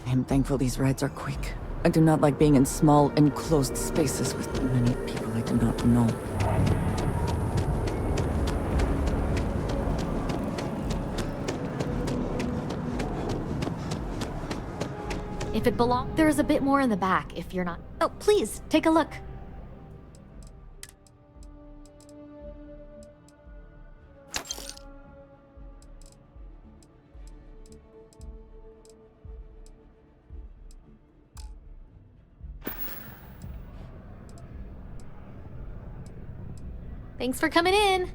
I am thankful these rides are quick. I do not like being in small, enclosed spaces with many people I do not know. If it belongs, there's a bit more in the back if you're not. Oh, please, take a look. Thanks for coming in.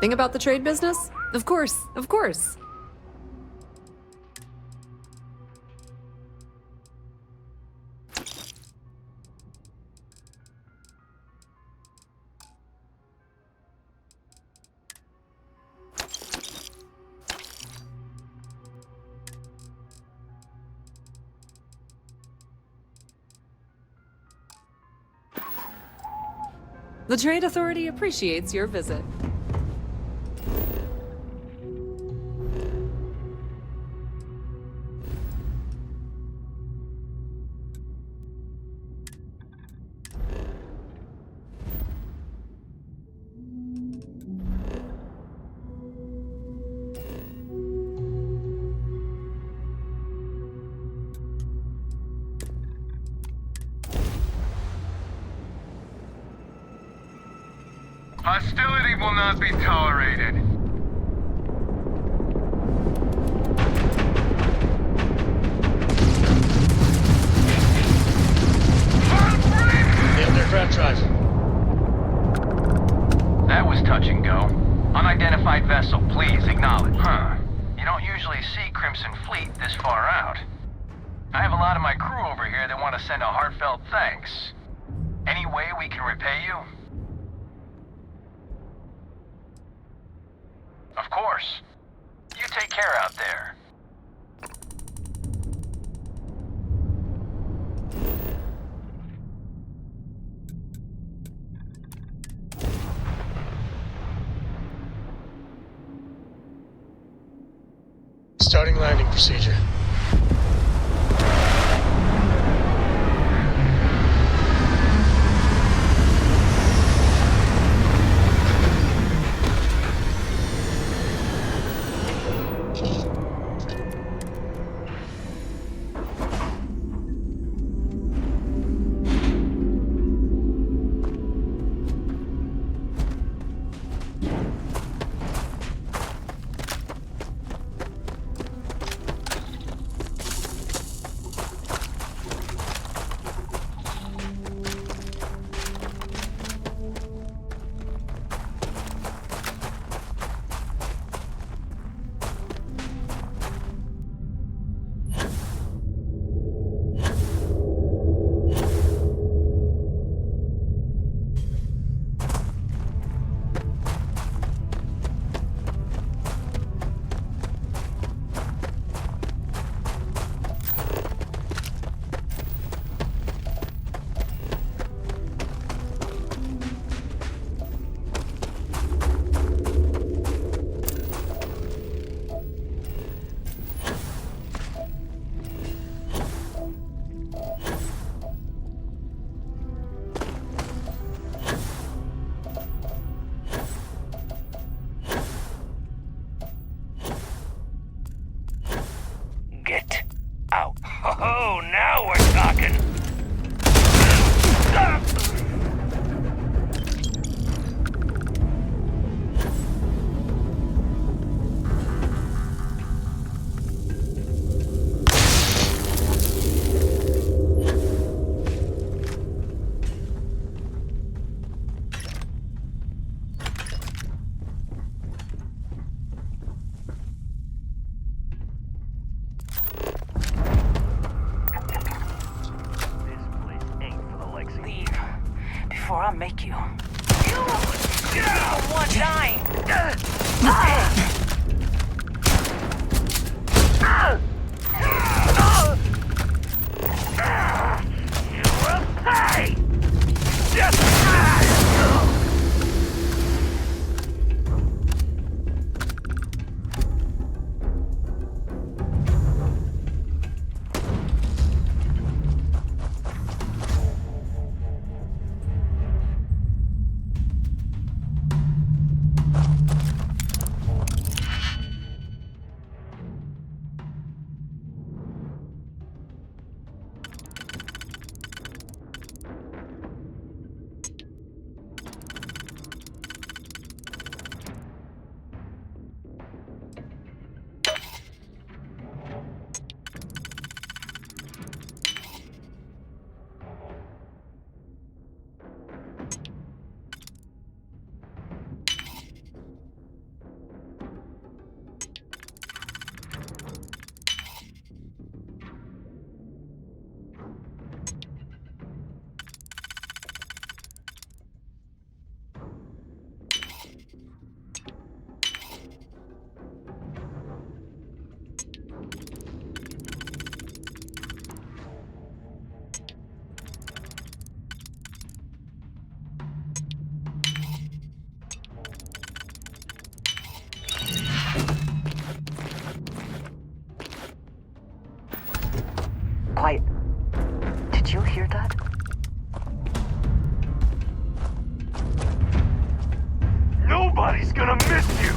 Thing about the trade business? Of course, of course. The Trade Authority appreciates your visit. Hostility will not be tolerated. Nailed their crowd drive. That was touch and go. Unidentified vessel, please acknowledge. Huh. You don't usually see Crimson Fleet this far out. I have a lot of my crew over here that want to send a heartfelt thanks. Any way we can repay you? Of course. You take care out there. Starting landing procedure. Get out. Oh, now we're talking. or I'll make you. You! The one dying! You will pay! Quiet. Did you hear that? Nobody's gonna miss you!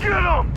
Get him!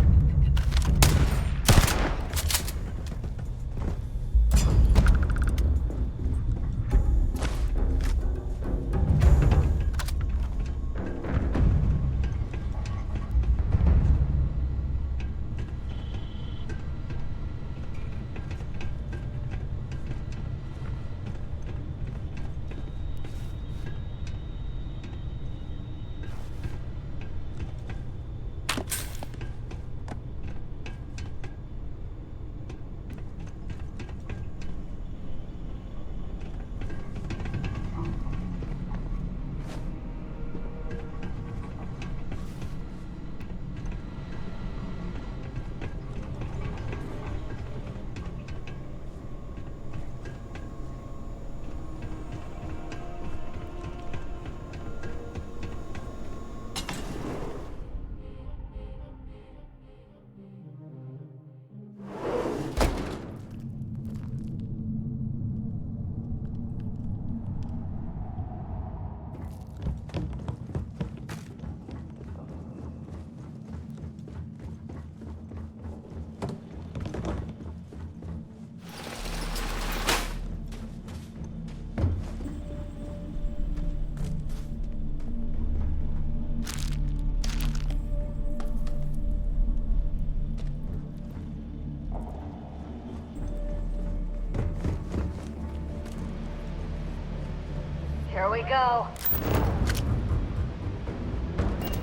Here we go.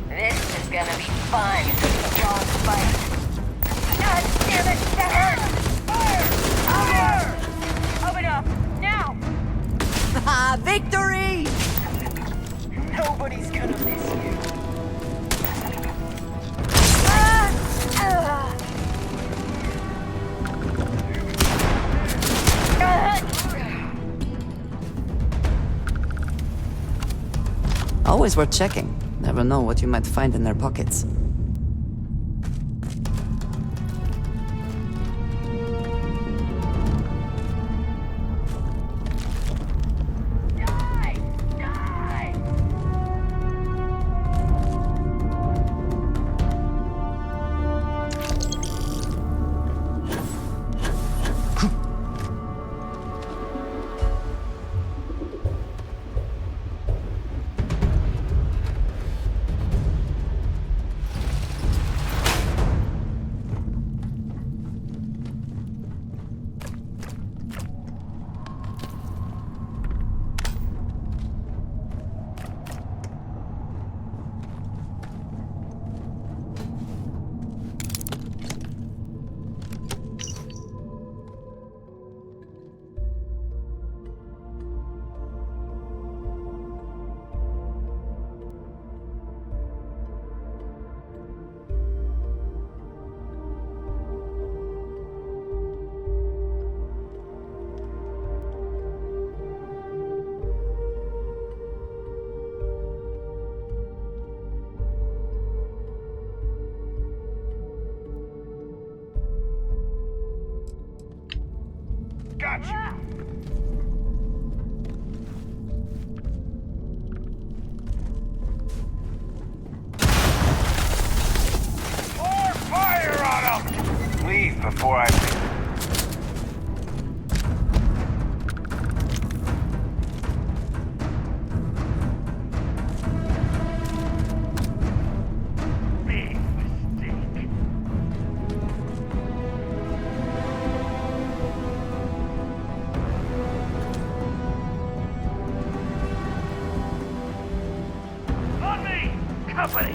This is gonna be fun. It's a long fight. God damn it! That hurt! Fire! Open up! Now! Ah, victory! Nobody's gonna miss you. Always worth checking. Never know what you might find in their pockets. Die! Die! got you. More fire on them! Leave before I... Big mistake. On me! Company!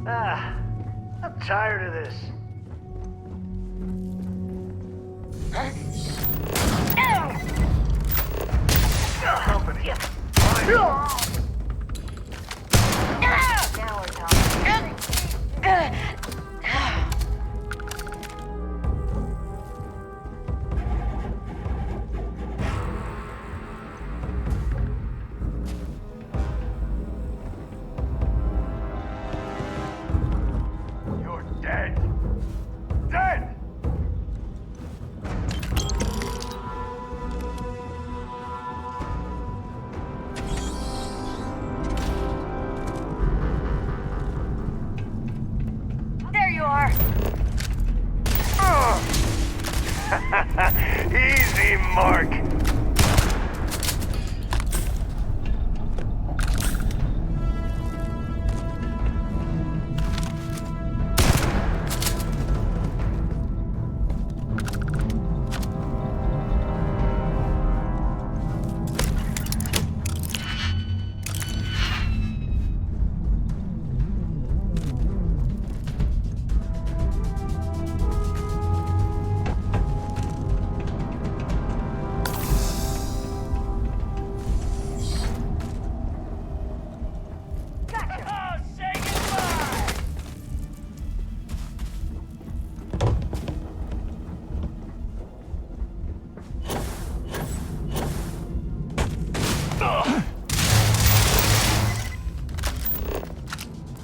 I'm tired of this. Company. Now we're talking. You're dead. Dead! There you are. Easy, Mark. Say goodbye.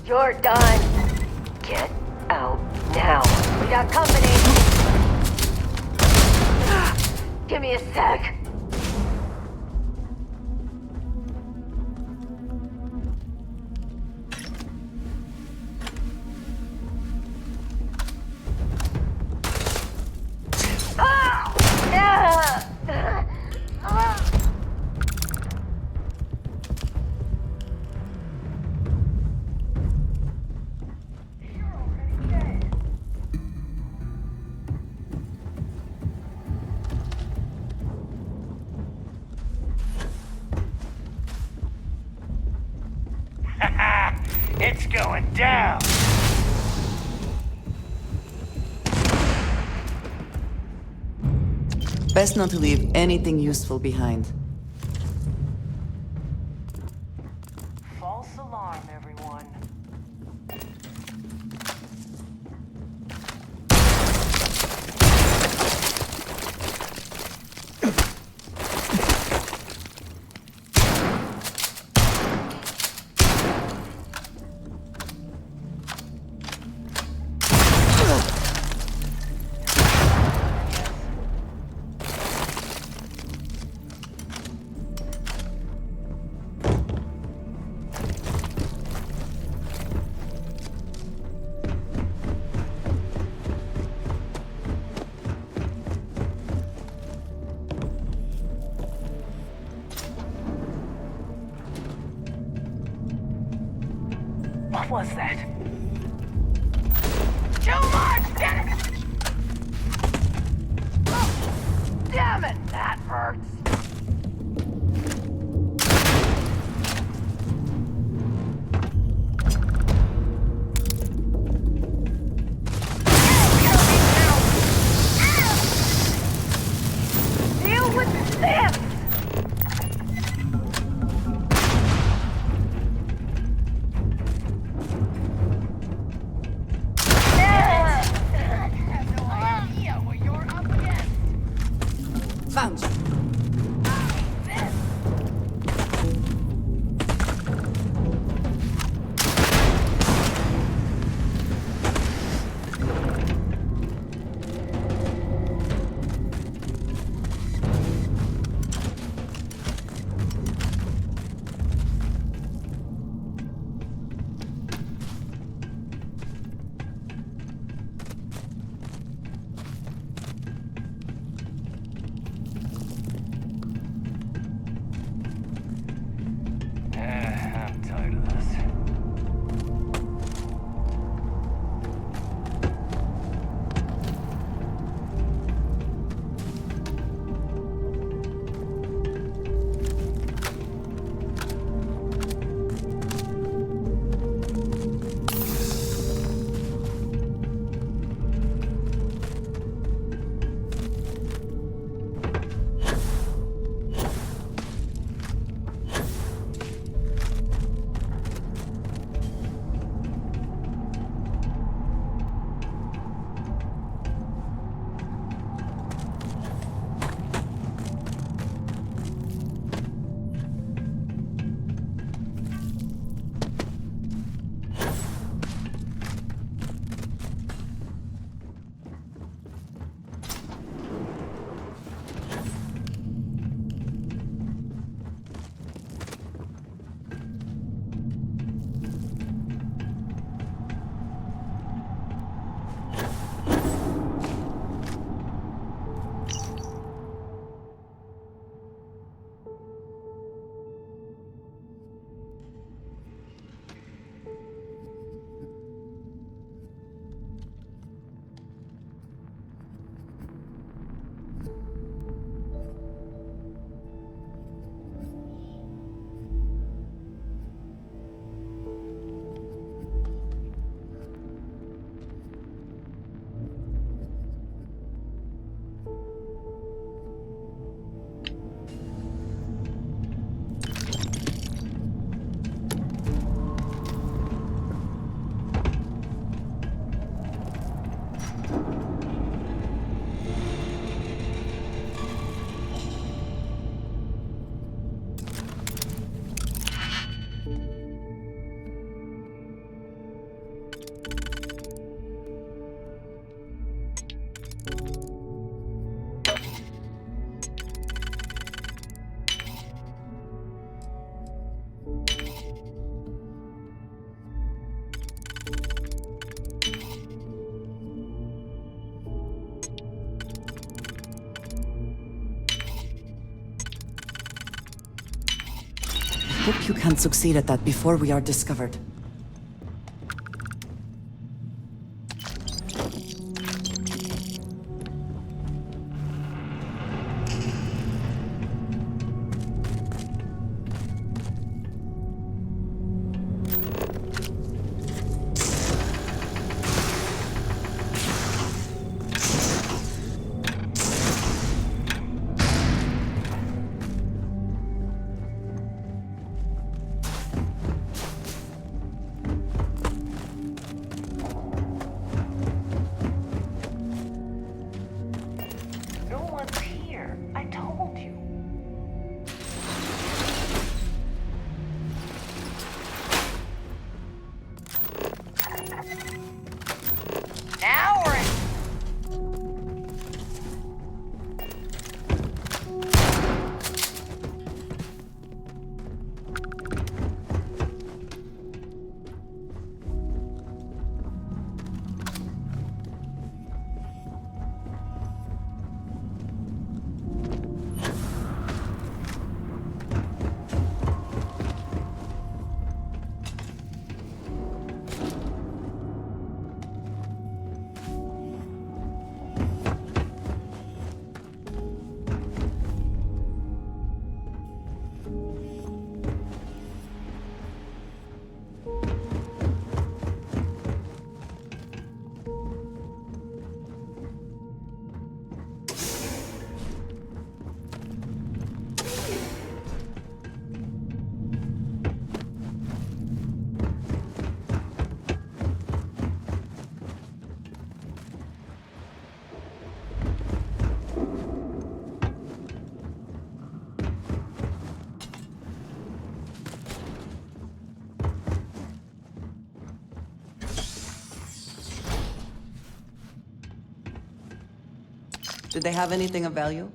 You're done. Get out now. We got company. Give me a sec. Ah! down! Best not to leave anything useful behind. False alarm, everyone. What was that? Too much! Damn it! Oh, damn it! That hurts! Deal with this! Found you. I'm tired of this. Hope you can succeed at that before we are discovered. Did they have anything of value?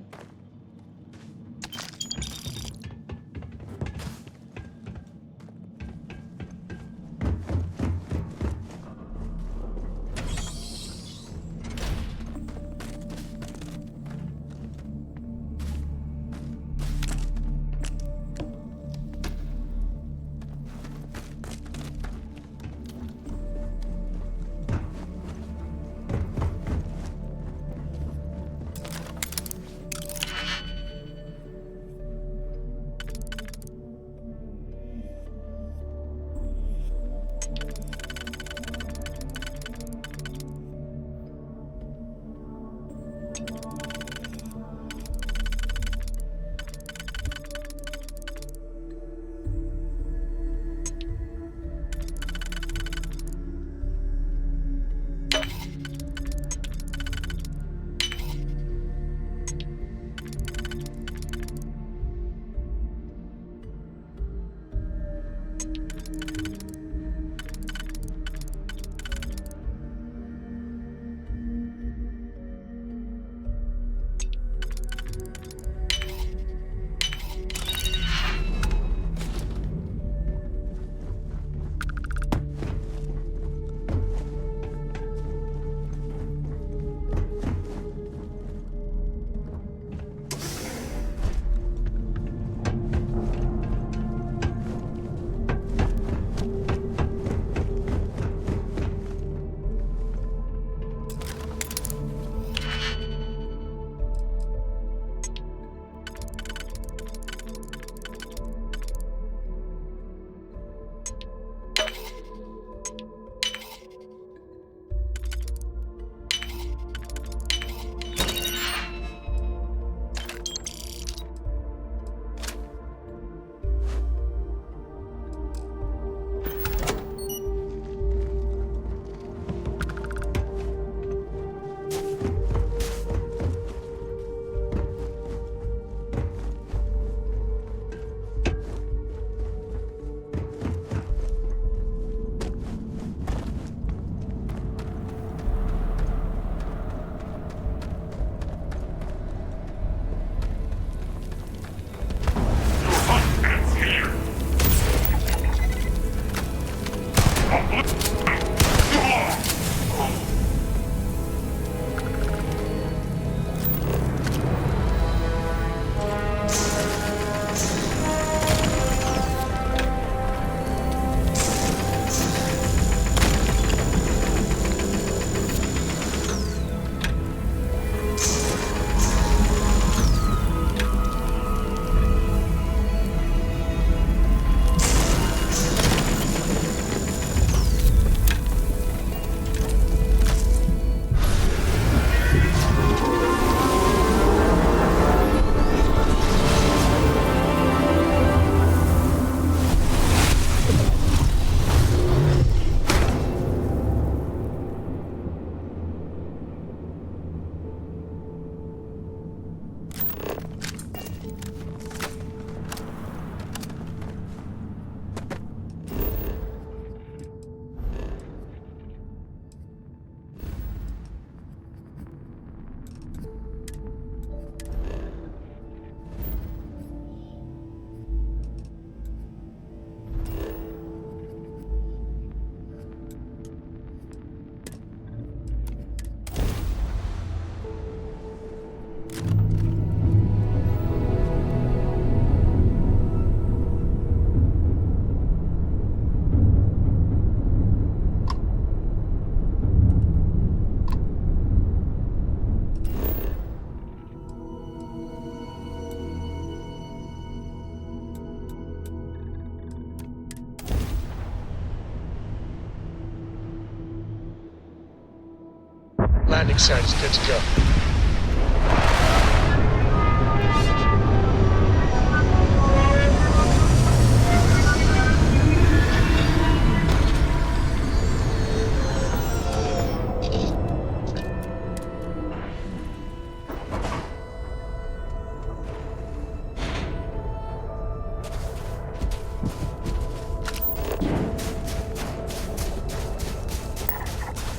Landing site is good to go.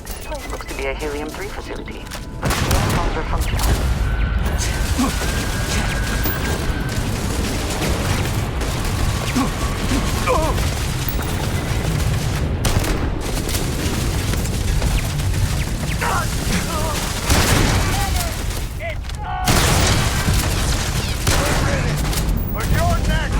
This place looks to be a helium-3 facility. But the phones are functional. But you're next!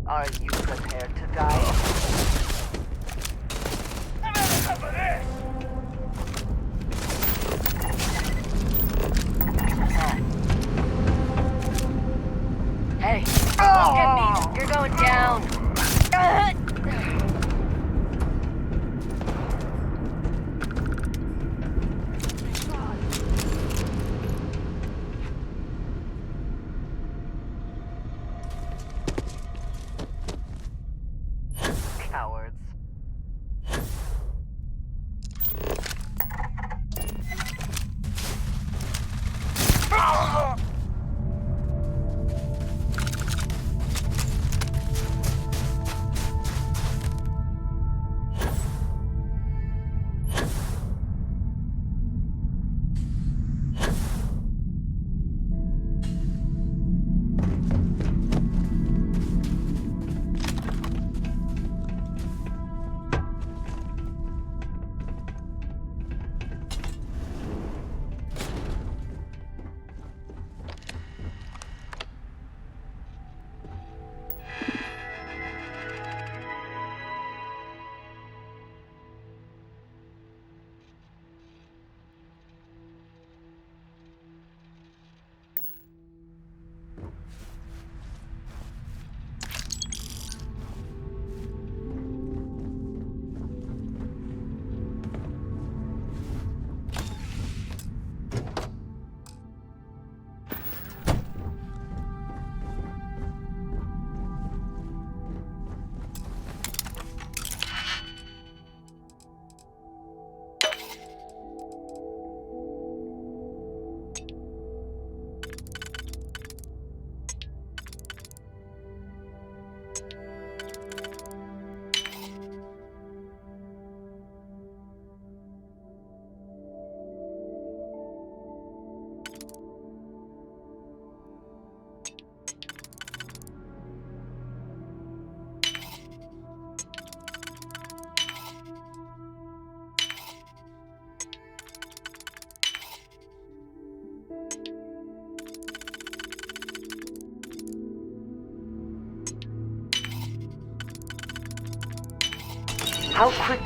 Are you prepared to die? I've had enough of this! Hey, look at me. You're going down. How quick?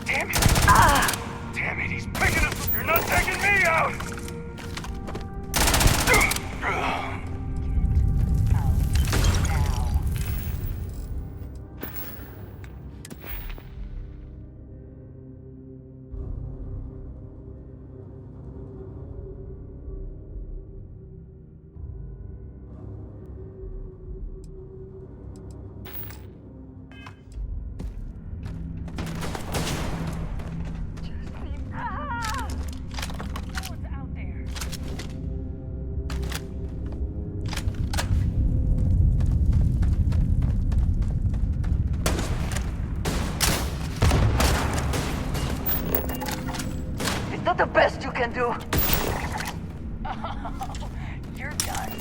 Damn it! Damn it, he's picking up! You're not taking me out! Is that the best you can do? You're done.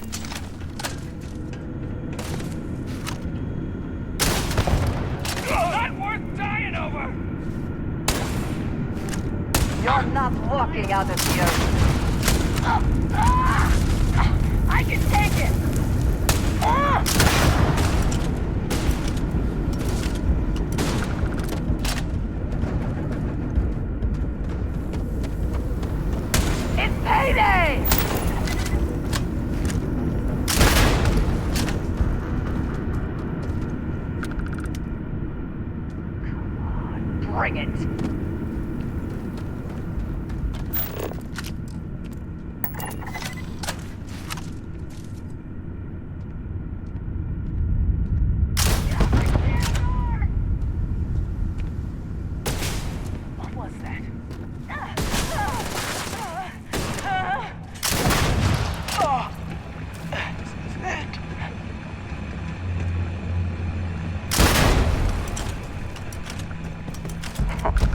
Not worth dying over! You're not walking out of here. I can take it! It's payday! Come on, bring it! What was that?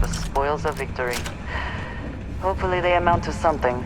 The spoils of victory. Hopefully they amount to something.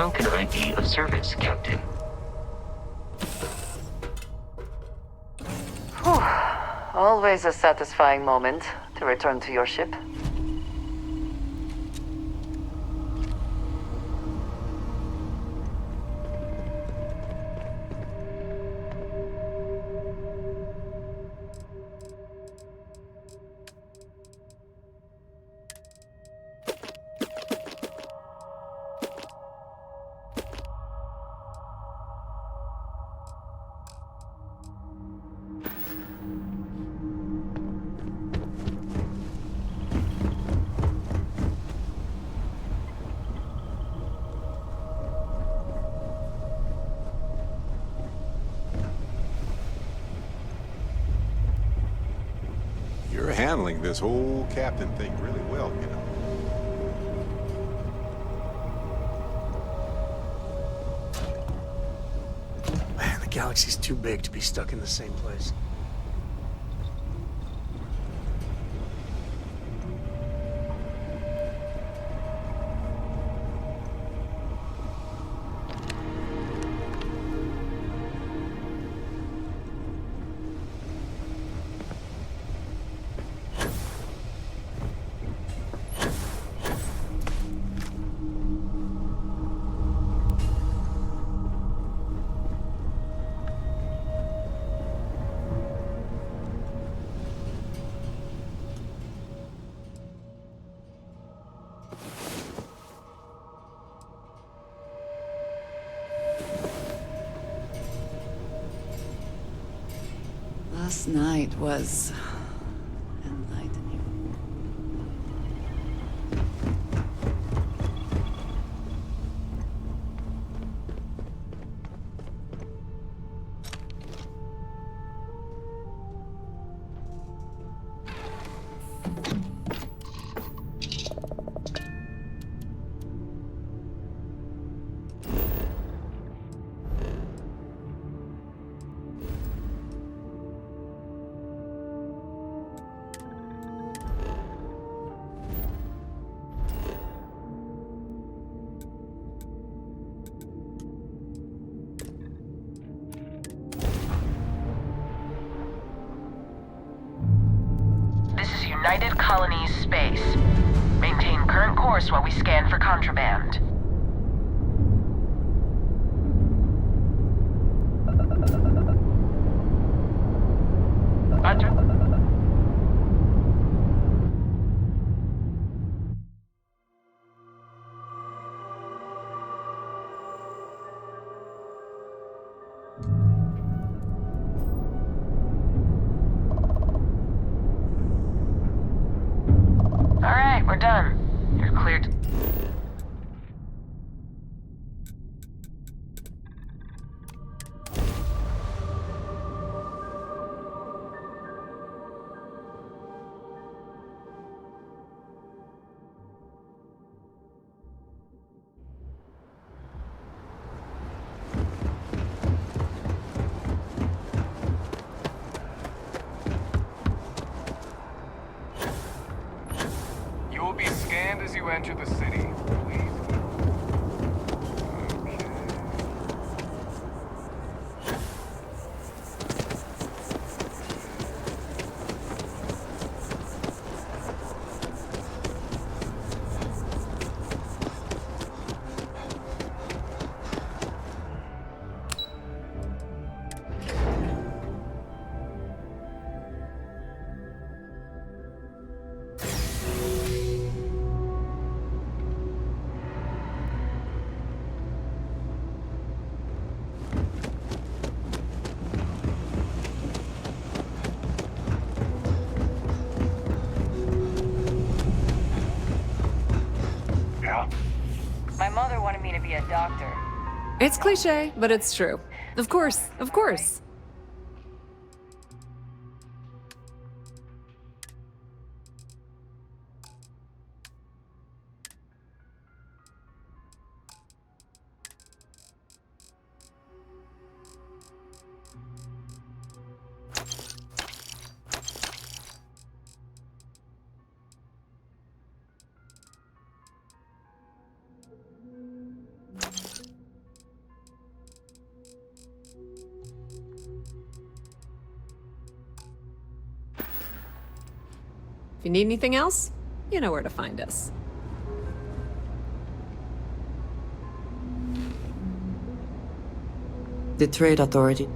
How can I be of service, Captain? Whew. Always a satisfying moment to return to your ship. You're handling this whole captain thing really well, you know. Man, the galaxy's too big to be stuck in the same place. Last night was enlightening. United Colonies space. Maintain current course while we scan for contraband. Roger. Alright, we're done. You're cleared. You will be scanned as you enter the city. Please. My mother wanted me to be a doctor. It's cliche, but it's true. Of course, of course. If you need anything else, you know where to find us. The Trade Authority.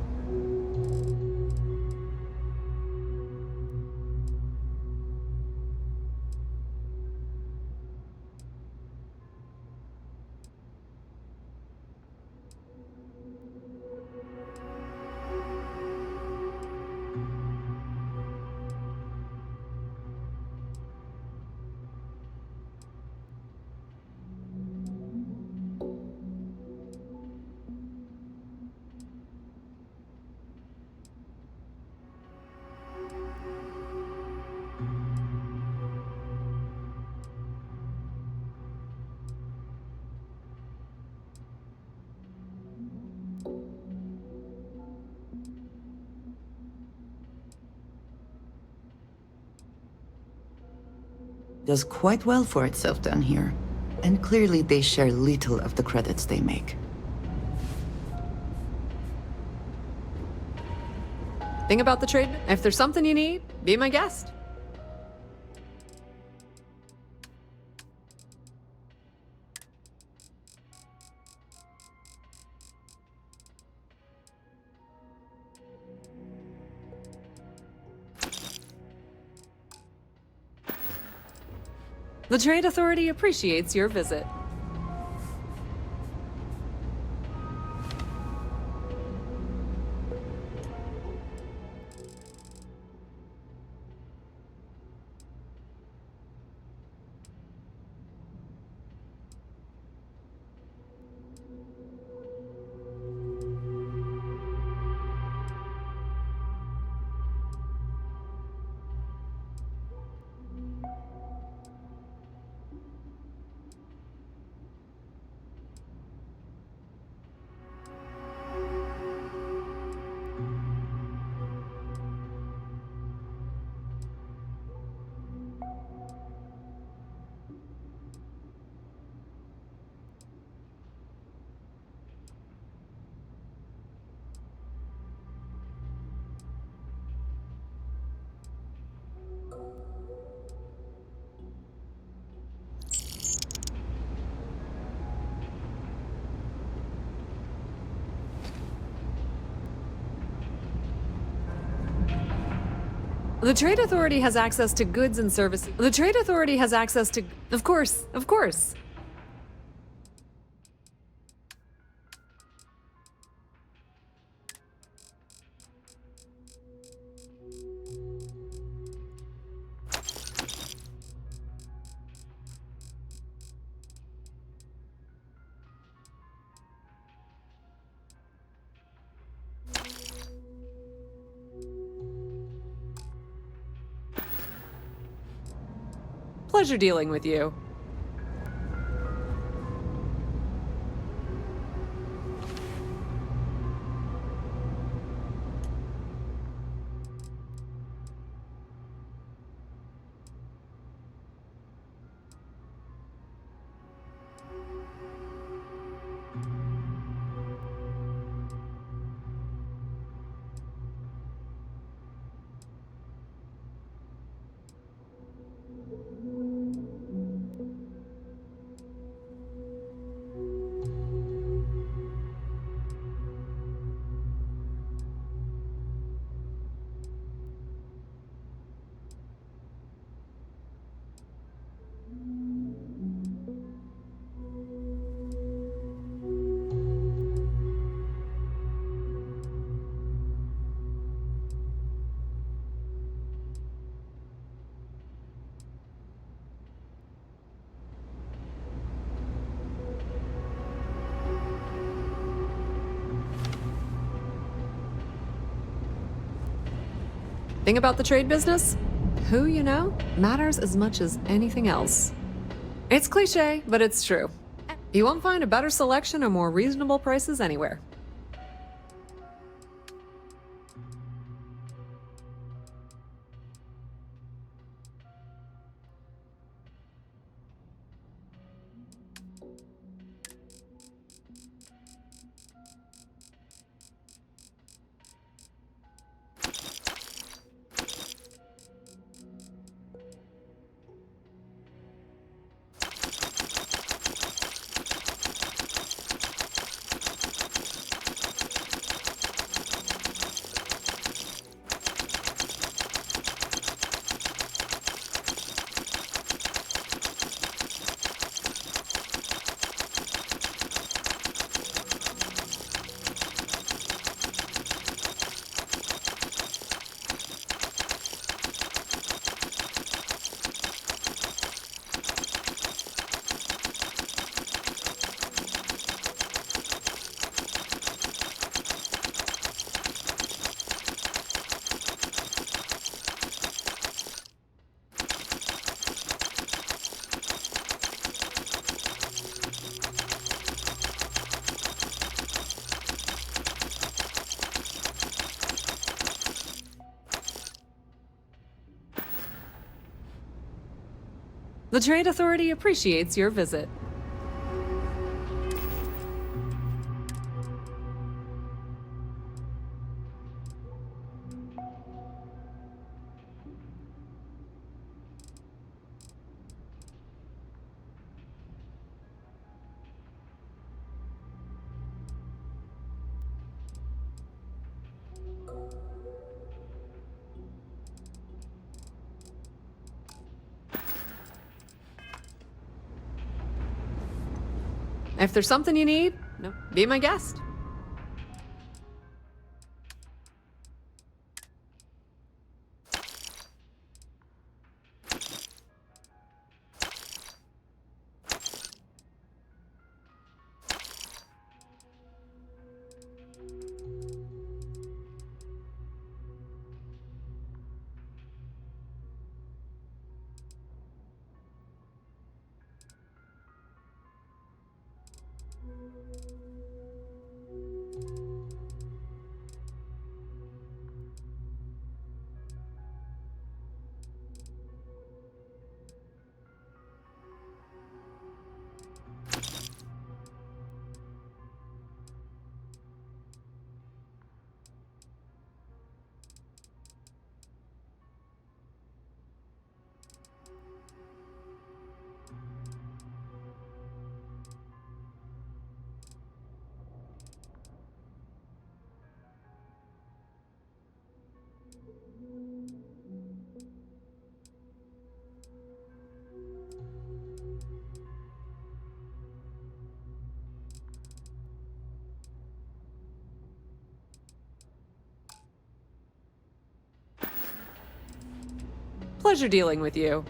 Does quite well for itself down here. And clearly they share little of the credits they make. Think about the trade. If there's something you need, be my guest. The Trade Authority appreciates your visit. The Trade Authority has access to goods and services. The Trade Authority has access to... Of course, of course. Pleasure dealing with you. Thing about the trade business? Who you know matters as much as anything else. It's cliche, but it's true. You won't find a better selection or more reasonable prices anywhere. The Trade Authority appreciates your visit. If there's something you need, be my guest. Pleasure dealing with you.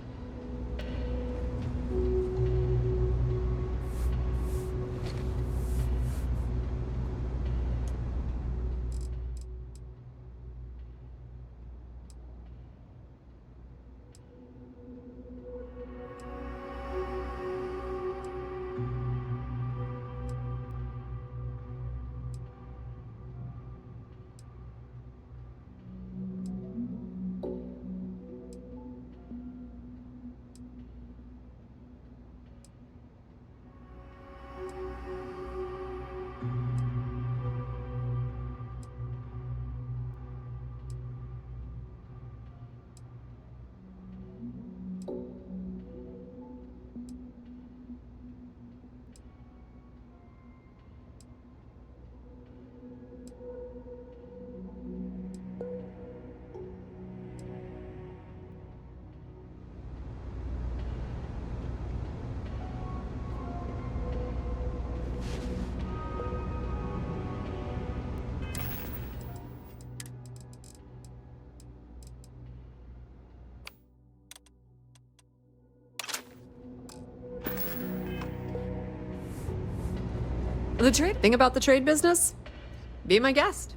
The trade thing about the trade business? Be my guest.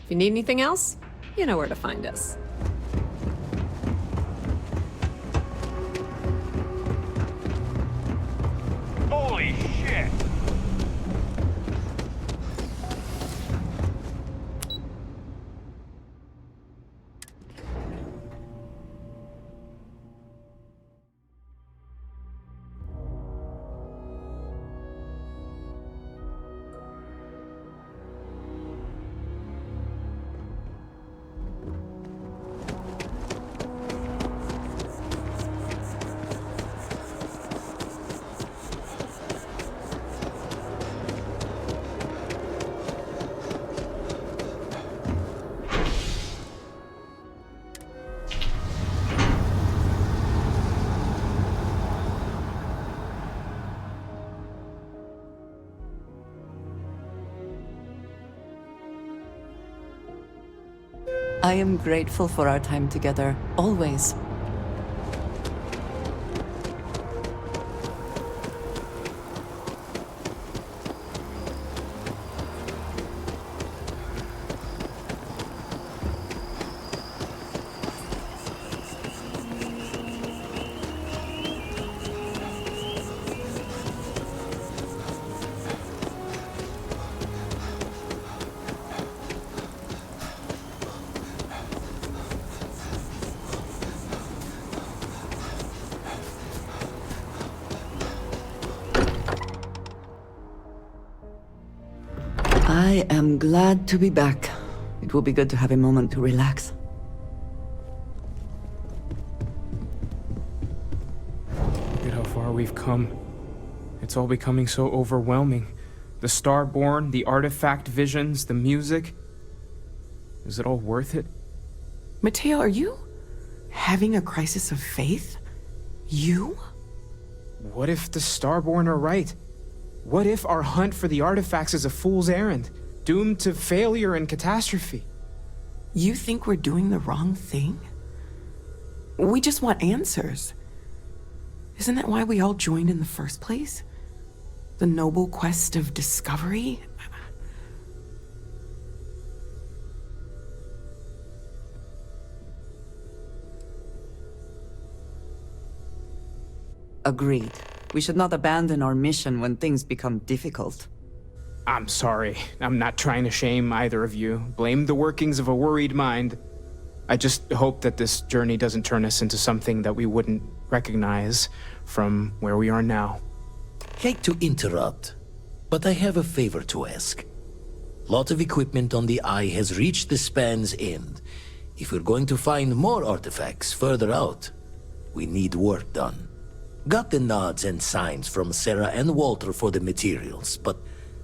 If you need anything else, you know where to find us. Holy shit! I am grateful for our time together, always. I am glad to be back. It will be good to have a moment to relax. Look at how far we've come. It's all becoming so overwhelming. The Starborn, the artifact visions, the music. Is it all worth it? Mateo, are you having a crisis of faith? You? What if the Starborn are right? What if our hunt for the artifacts is a fool's errand, doomed to failure and catastrophe? You think we're doing the wrong thing? We just want answers. Isn't that why we all joined in the first place? The noble quest of discovery? Agreed. We should not abandon our mission when things become difficult. I'm sorry. I'm not trying to shame either of you. Blame the workings of a worried mind. I just hope that this journey doesn't turn us into something that we wouldn't recognize from where we are now. Hate to interrupt, but I have a favor to ask. Lot of equipment on the Eye has reached the span's end. If we're going to find more artifacts further out, we need work done. Got the nods and signs from Sarah and Walter for the materials, but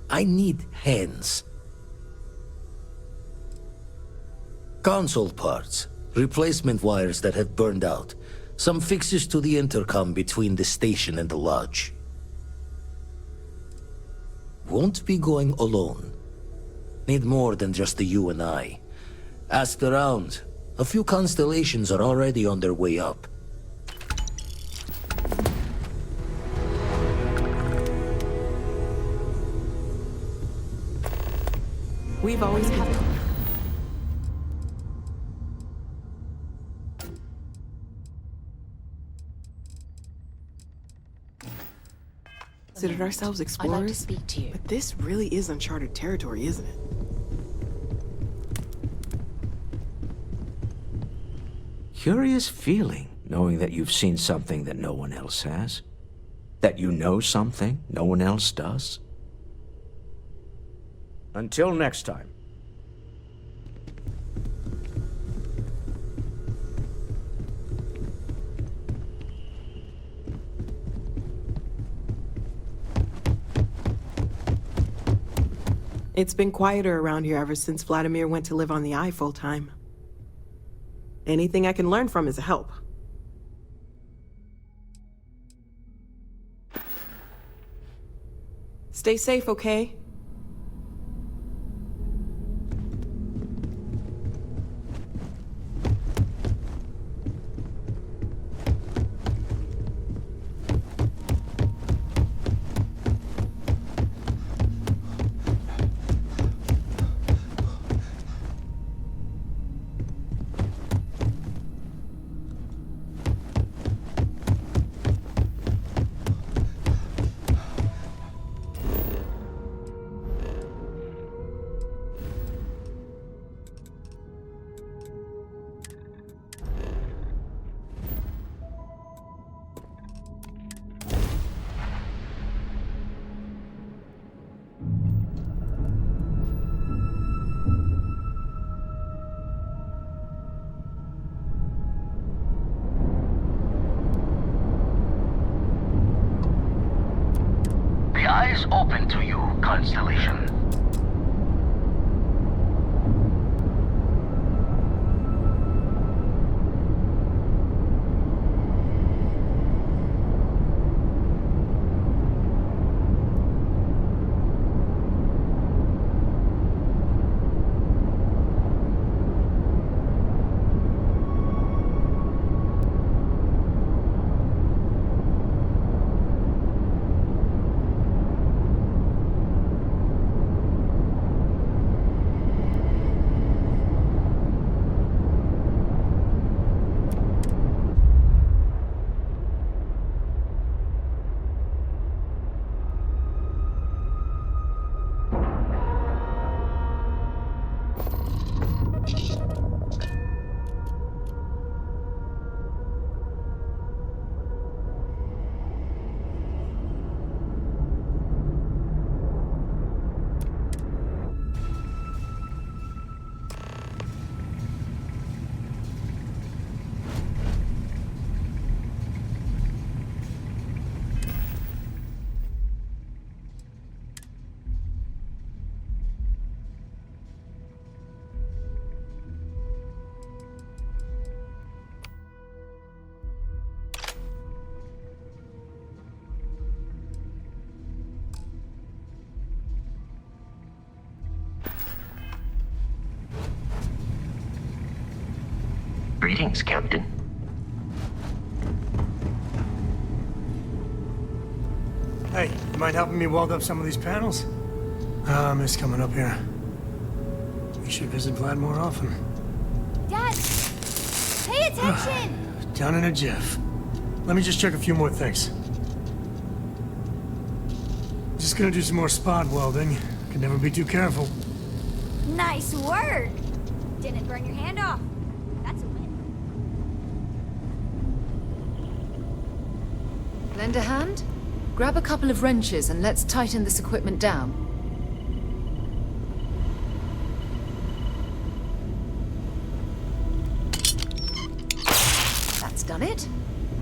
I need hands. Console parts, replacement wires that have burned out, some fixes to the intercom between the station and the lodge. Won't be going alone. Need more than just the you and I. Asked around. A few constellations are already on their way up. We've always considered ourselves explorers. I'd like to speak to you. But this really is uncharted territory, isn't it? Curious feeling, knowing that you've seen something that no one else has. That you know something no one else does. Until next time. It's been quieter around here ever since Vladimir went to live on the Eye full-time. Anything I can learn from is a help. Stay safe, okay? Eyes open to you, Constellation. Greetings, Captain. Hey, you mind helping me weld up some of these panels? I miss coming up here. We should visit Vlad more often. Dad! Pay attention! Down in a jiff. Let me just check a few more things. Just gonna do some more spot welding. Can never be too careful. Nice work! Didn't burn your hand off. That's a win. Lend a hand? Grab a couple of wrenches and let's tighten this equipment down. That's done it.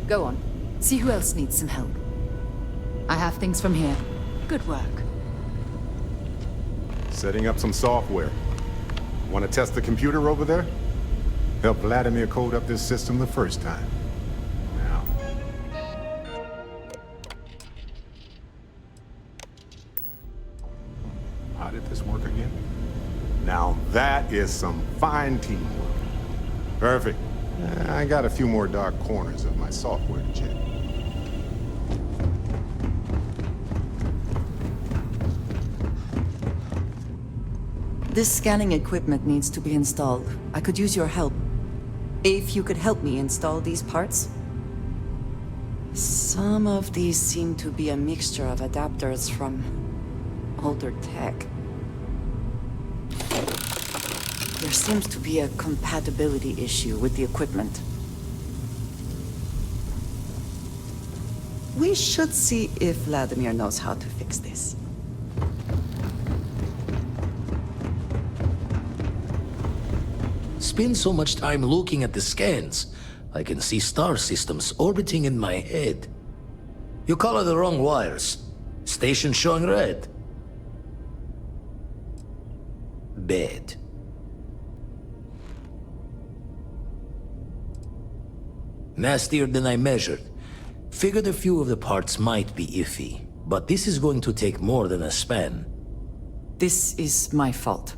Go on. See who else needs some help. I have things from here. Good work. Setting up some software. Want to test the computer over there? Help Vladimir code up this system the first time. Now. How did this work again? Now that is some fine teamwork. Perfect. I got a few more dark corners of my software to check. This scanning equipment needs to be installed. I could use your help. If you could help me install these parts. Some of these seem to be a mixture of adapters from older tech. There seems to be a compatibility issue with the equipment. We should see if Vladimir knows how to fix this. Spend so much time looking at the scans, I can see star systems orbiting in my head. You color the wrong wires. Station showing red. Bad. Nastier than I measured. Figured a few of the parts might be iffy, but this is going to take more than a span. This is my fault.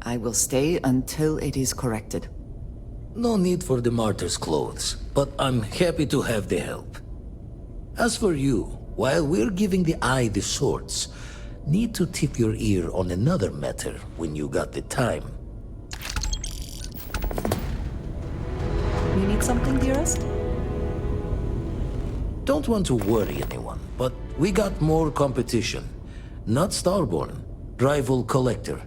I will stay until it is corrected. No need for the martyr's clothes, but I'm happy to have the help. As for you, while we're giving the eye the swords, need to tip your ear on another matter when you got the time. You need something, dearest? Don't want to worry anyone, but we got more competition. Not Starborn, rival collector.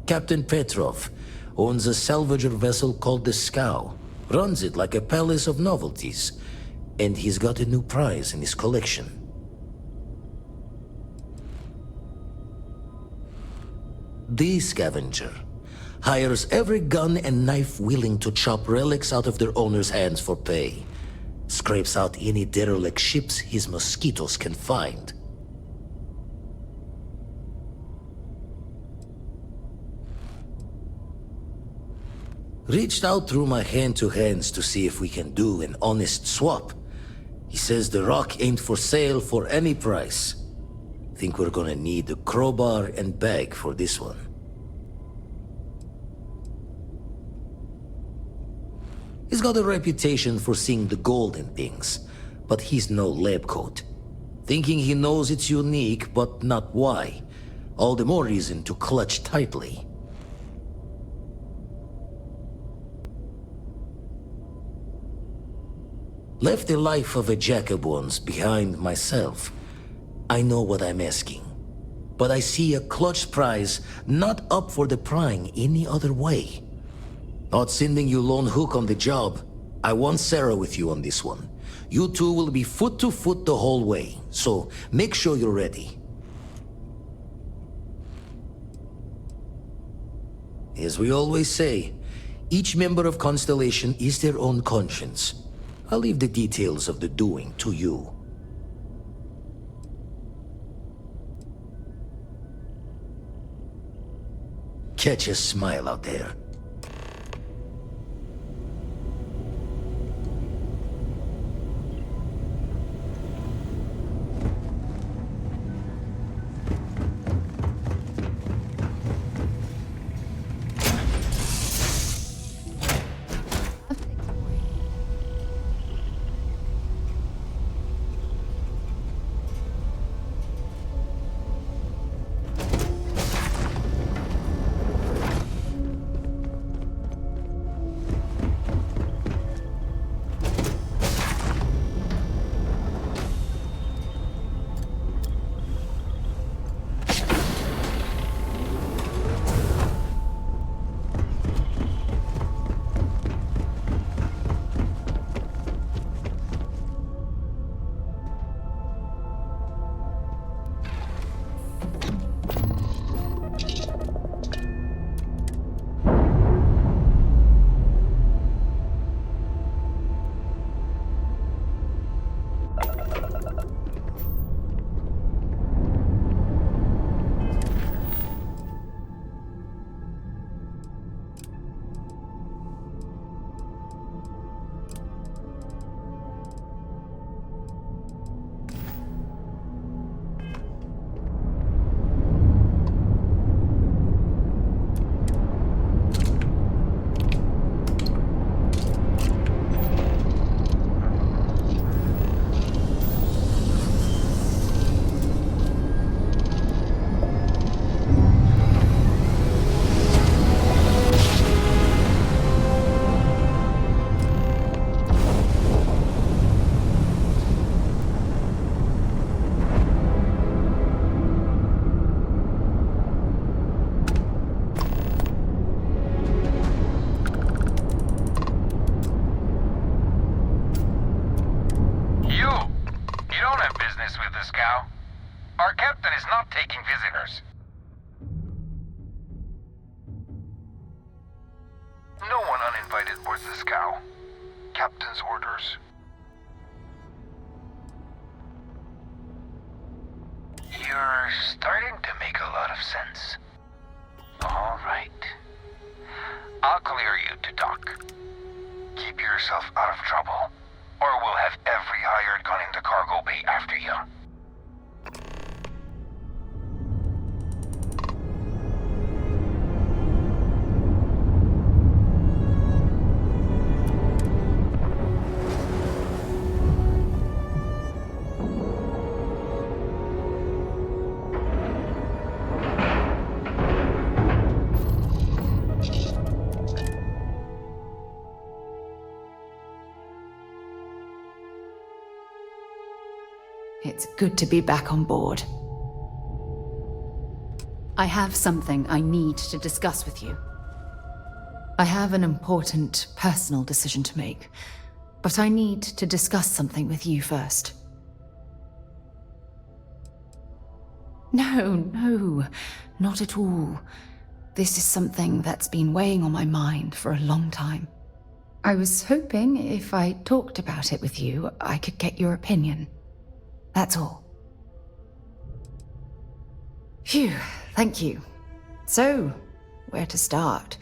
Captain Petrov owns a salvager vessel called the Scow, runs it like a palace of novelties, and he's got a new prize in his collection. The Scavenger hires every gun and knife willing to chop relics out of their owner's hands for pay. Scrapes out any derelict ships his mosquitoes can find. Reached out through my hand-to-hands to see if we can do an honest swap. He says the rock ain't for sale for any price. Think we're gonna need a crowbar and bag for this one. He's got a reputation for seeing the gold in things, but he's no lab coat. Thinking he knows it's unique, but not why. All the more reason to clutch tightly. Left the life of a jack-of-bones behind myself. I know what I'm asking. But I see a clutch prize not up for the prying any other way. Not sending you lone hook on the job. I want Sarah with you on this one. You two will be foot to foot the whole way, so make sure you're ready. As we always say, each member of Constellation is their own conscience. I'll leave the details of the doing to you. Catch a smile out there. orders. You're starting to make a lot of sense. All right. I'll clear you to dock. Keep yourself out of trouble, or we'll have every hired gun in the cargo bay after you. It's good to be back on board. I have something I need to discuss with you. I have an important personal decision to make, but I need to discuss something with you first. No, not at all. This is something that's been weighing on my mind for a long time. I was hoping if I talked about it with you, I could get your opinion. That's all. Phew, thank you. So, where to start?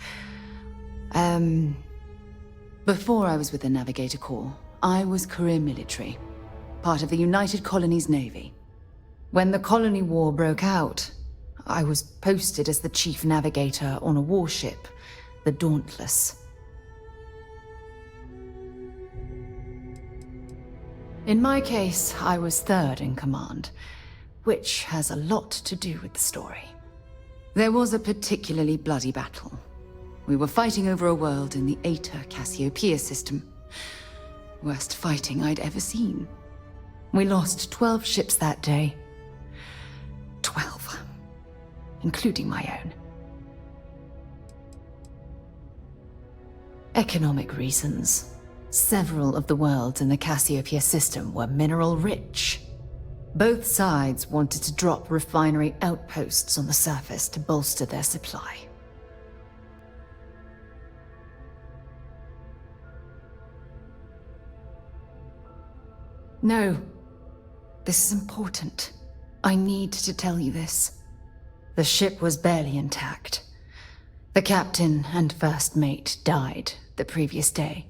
Before I was with the Navigator Corps, I was career military, part of the United Colonies Navy. When the colony war broke out, I was posted as the chief navigator on a warship, the Dauntless. In my case, I was third in command, which has a lot to do with the story. There was a particularly bloody battle. We were fighting over a world in the Eta Cassiopeia system. Worst fighting I'd ever seen. We lost 12 ships that day. 12. Including my own. Economic reasons. Several of the worlds in the Cassiopeia system were mineral rich. Both sides wanted to drop refinery outposts on the surface to bolster their supply. No, this is important. I need to tell you this. The ship was barely intact. The captain and first mate died the previous day,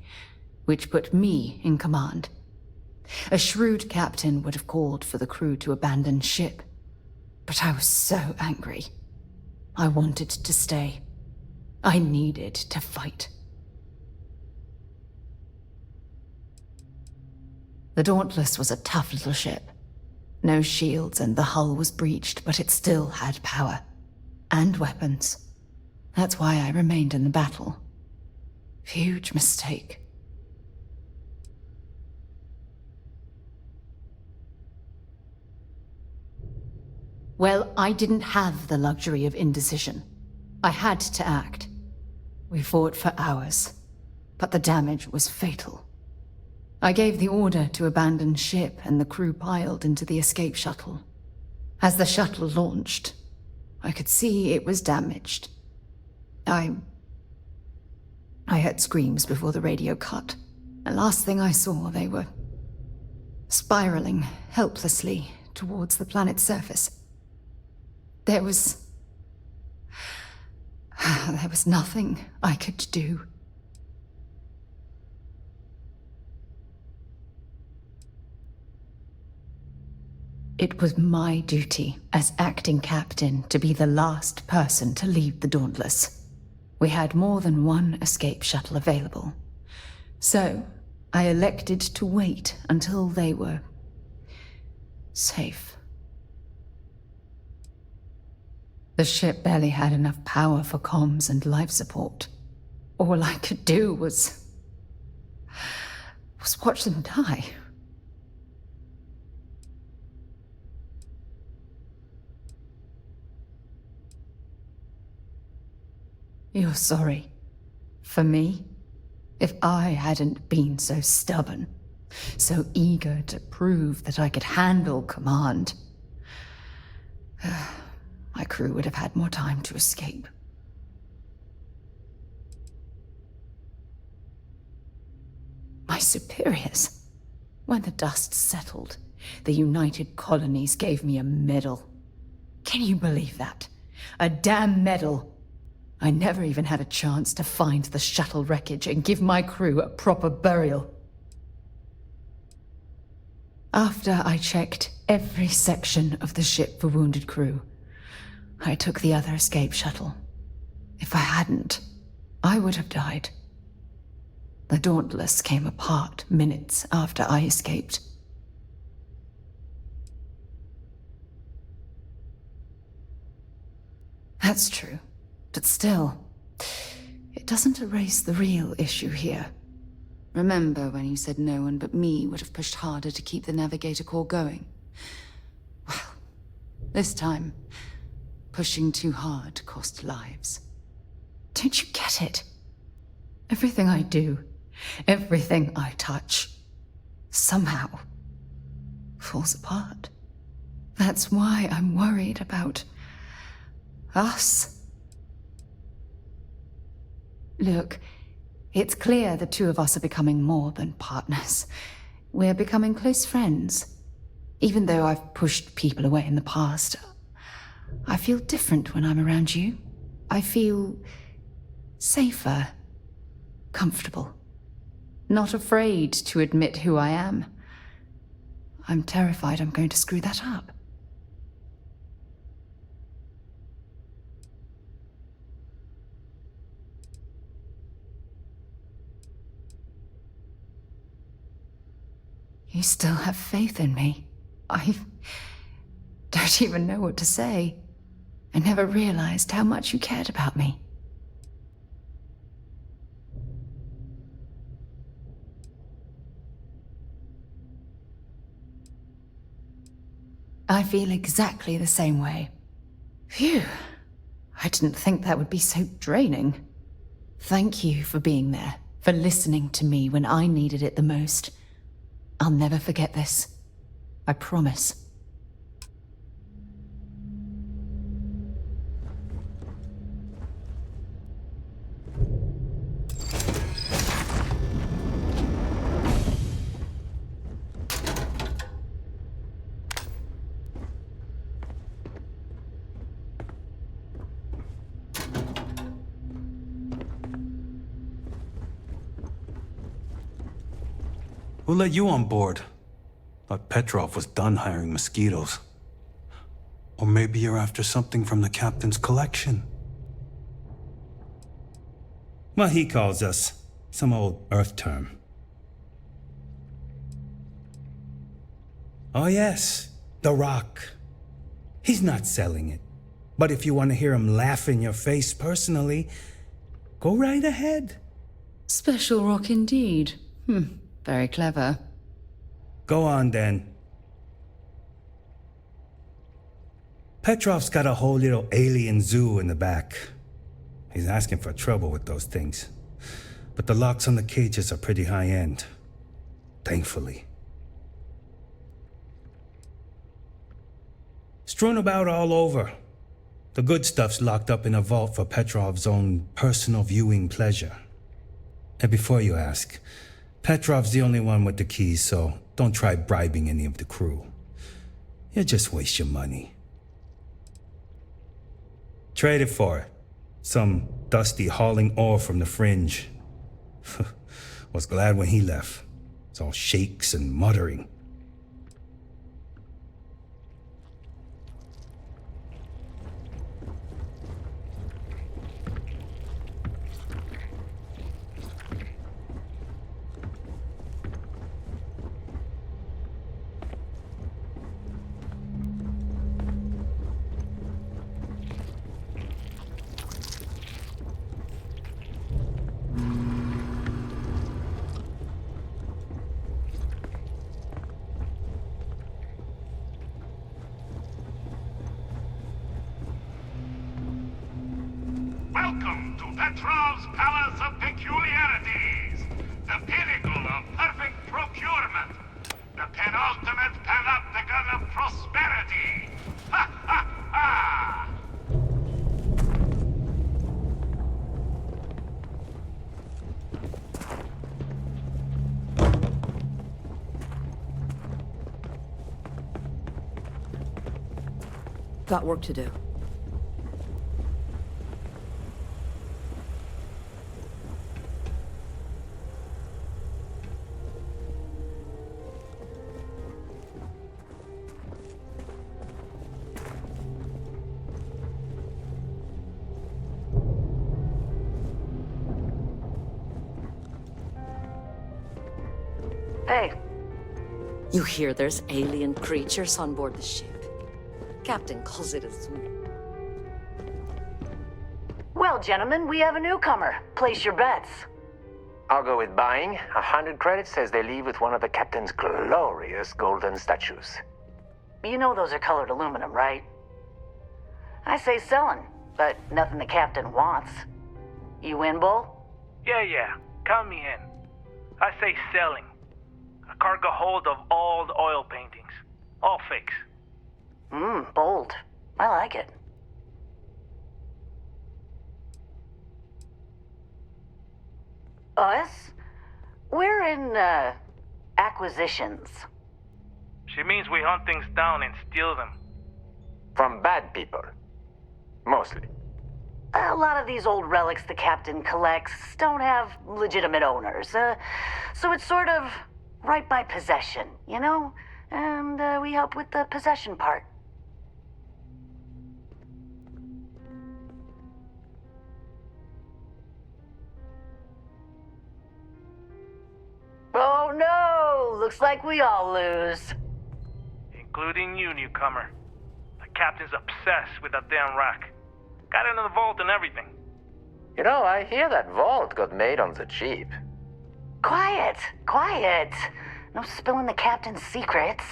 which put me in command. A shrewd captain would have called for the crew to abandon ship, but I was so angry. I wanted to stay. I needed to fight. The Dauntless was a tough little ship. No shields and the hull was breached, but it still had power. And weapons. That's why I remained in the battle. Huge mistake. Well, I didn't have the luxury of indecision. I had to act. We fought for hours, but the damage was fatal. I gave the order to abandon ship and the crew piled into the escape shuttle. As the shuttle launched, I could see it was damaged. I heard screams before the radio cut. The last thing I saw, they were spiraling helplessly towards the planet's surface. There was nothing I could do. It was my duty as acting captain to be the last person to leave the Dauntless. We had more than one escape shuttle available. So, I elected to wait until they were safe. The ship barely had enough power for comms and life support. All I could do was watch them die. You're sorry. For me? If I hadn't been so stubborn, so eager to prove that I could handle command, my crew would have had more time to escape. My superiors. When the dust settled, the United Colonies gave me a medal. Can you believe that? A damn medal! I never even had a chance to find the shuttle wreckage and give my crew a proper burial. After I checked every section of the ship for wounded crew, I took the other escape shuttle. If I hadn't, I would have died. The Dauntless came apart minutes after I escaped. That's true, but still, it doesn't erase the real issue here. Remember when you said no one but me would have pushed harder to keep the Navigator core going? Well, this time, pushing too hard cost lives. Don't you get it? Everything I do, everything I touch, somehow falls apart. That's why I'm worried about us. Look, it's clear the two of us are becoming more than partners. We're becoming close friends. Even though I've pushed people away in the past, I feel different when I'm around you. I feel safer, comfortable, not afraid to admit who I am. I'm terrified I'm going to screw that up. You still have faith in me. I don't even know what to say. I never realized how much you cared about me. I feel exactly the same way. Phew. I didn't think that would be so draining. Thank you for being there, for listening to me when I needed it the most. I'll never forget this. I promise. Who let you on board? Thought Petrov was done hiring mosquitoes. Or maybe you're after something from the captain's collection. Well, he calls us. Some old Earth term. Oh yes, the Rock. He's not selling it. But if you want to hear him laugh in your face personally, go right ahead. Special rock indeed. Very clever. Go on, then. Petrov's got a whole little alien zoo in the back. He's asking for trouble with those things. But the locks on the cages are pretty high-end. Thankfully. Strewn about all over. The good stuff's locked up in a vault for Petrov's own personal viewing pleasure. And before you ask, Petrov's the only one with the keys, so don't try bribing any of the crew. You'll just waste your money. Trade it for it. Some dusty hauling ore from the fringe. Was glad when he left. It's all shakes and muttering. Welcome to Petrov's Palace of Peculiarities, the pinnacle of perfect procurement, the penultimate panopticon of prosperity. Ha ha ha! got work to do. Hey. You hear there's alien creatures on board the ship? Captain calls it a zoo. Well, gentlemen, we have a newcomer. Place your bets. I'll go with buying. 100 credits says they leave with one of the captain's glorious golden statues. You know those are colored aluminum, right? I say selling, but nothing the captain wants. You in, Bull? Yeah. Count me in. I say selling. A cargo hold of all the oil paintings. All fakes. Bold. I like it. Us? We're in, acquisitions. She means we hunt things down and steal them. From bad people. Mostly. A lot of these old relics the captain collects don't have legitimate owners, so it's sort of right by possession, you know? And we help with the possession part. Oh no! Looks like we all lose. Including you, newcomer. The captain's obsessed with that damn rack. Got it in the vault and everything. You know, I hear that vault got made on the cheap. Quiet! No spilling the captain's secrets.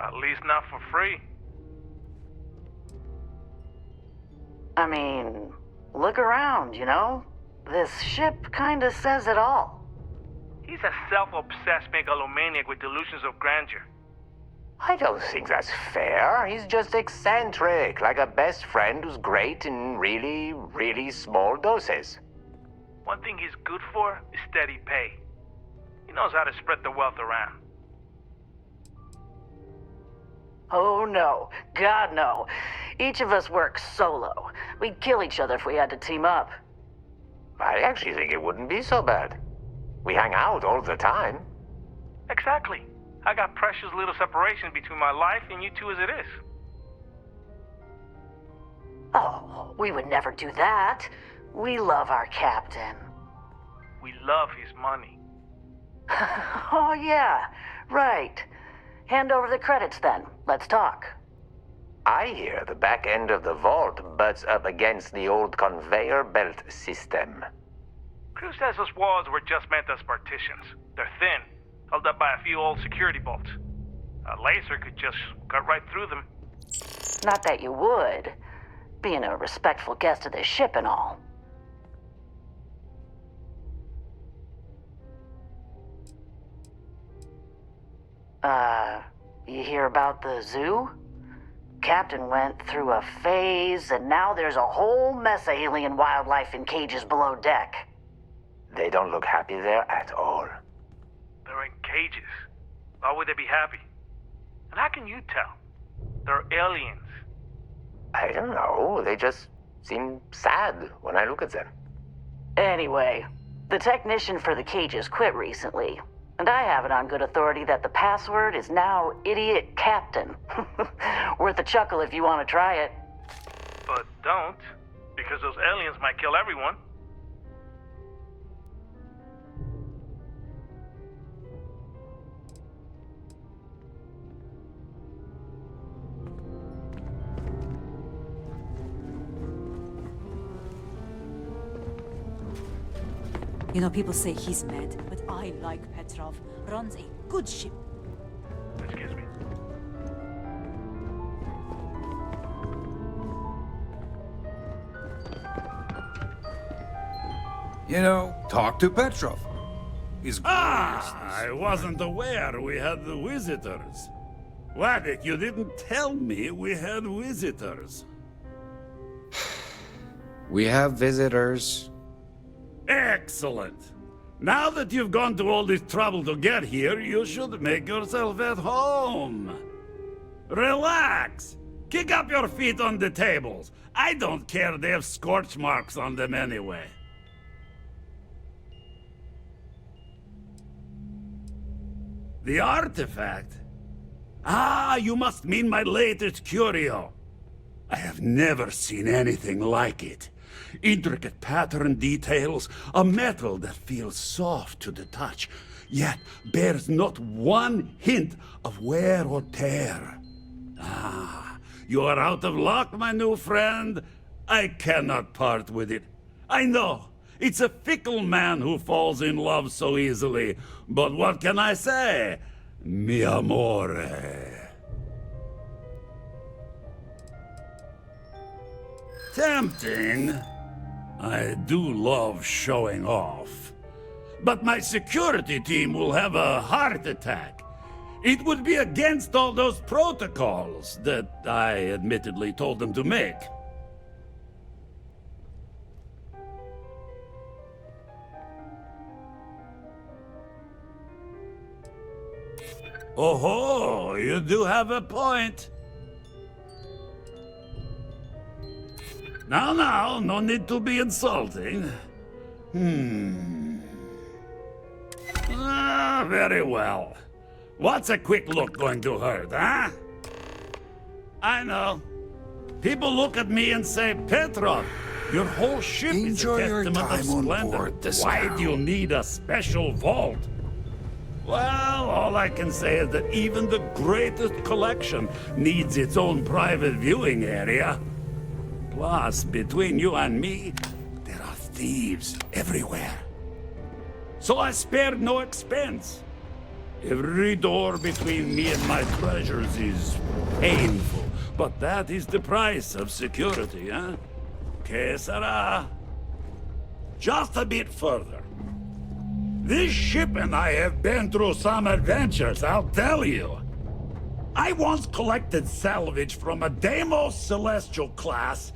At least not for free. I mean, look around, you know? This ship kinda says it all. He's a self-obsessed megalomaniac with delusions of grandeur. I don't think that's fair. He's just eccentric, like a best friend who's great in really, really small doses. One thing he's good for is steady pay. He knows how to spread the wealth around. Oh no. God no. Each of us works solo. We'd kill each other if we had to team up. I actually think it wouldn't be so bad. We hang out all the time. Exactly. I got precious little separation between my life and you two as it is. Oh, we would never do that. We love our captain. We love his money. Oh yeah, right. Hand over the credits then. Let's talk. I hear the back end of the vault butts up against the old conveyor belt system. Crew says those walls were just meant as partitions. They're thin, held up by a few old security bolts. A laser could just cut right through them. Not that you would, being a respectful guest of this ship and all. You hear about the zoo? Captain went through a phase, and now there's a whole mess of alien wildlife in cages below deck. They don't look happy there at all. They're in cages. Why would they be happy? And how can you tell? They're aliens. I don't know. They just seem sad when I look at them. Anyway, the technician for the cages quit recently. And I have it on good authority that the password is now Idiot Captain. Worth a chuckle if you want to try it. But don't, because those aliens might kill everyone. You know, people say he's mad, but I like Petrov. Runs a good ship. Excuse me. You know, talk to Petrov. He's I wasn't aware we had visitors. Wadik, you didn't tell me we had visitors. We have visitors. Excellent. Now that you've gone to all this trouble to get here, you should make yourself at home. Relax. Kick up your feet on the tables. I don't care, they have scorch marks on them anyway. The artifact? Ah, you must mean my latest curio. I have never seen anything like it. Intricate pattern details, a metal that feels soft to the touch, yet bears not one hint of wear or tear. Ah, you are out of luck, my new friend. I cannot part with it. I know, it's a fickle man who falls in love so easily, but what can I say? Mi amore. Tempting. I do love showing off. But my security team will have a heart attack. It would be against all those protocols that I admittedly told them to make. Oh, you do have a point. Now, no need to be insulting. Very well. What's a quick look going to hurt, huh? I know. People look at me and say, Petrov, your whole ship is a testament of splendor. Why do you need a special vault? Well, all I can say is that even the greatest collection needs its own private viewing area. Plus, between you and me, there are thieves everywhere. So I spared no expense. Every door between me and my treasures is painful, but that is the price of security, huh? Que sera? Just a bit further. This ship and I have been through some adventures, I'll tell you. I once collected salvage from a Deimos Celestial class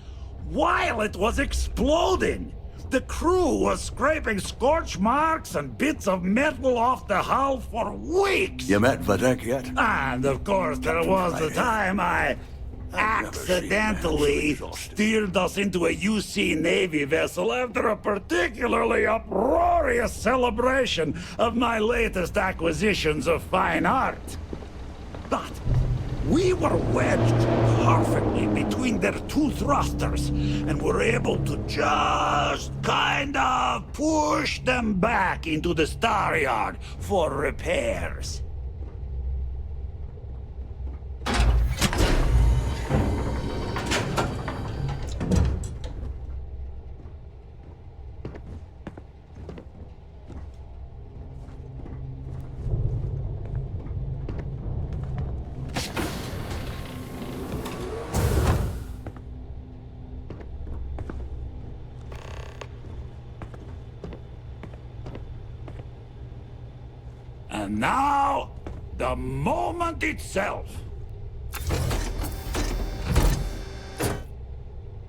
while it was exploding. The crew was scraping scorch marks and bits of metal off the hull for weeks. You met Vadek yet? And of course, there was the time I accidentally steered us into a UC Navy vessel after a particularly uproarious celebration of my latest acquisitions of fine art. But we were wedged perfectly between their two thrusters and were able to just kind of push them back into the star yard for repairs. And now, the moment itself.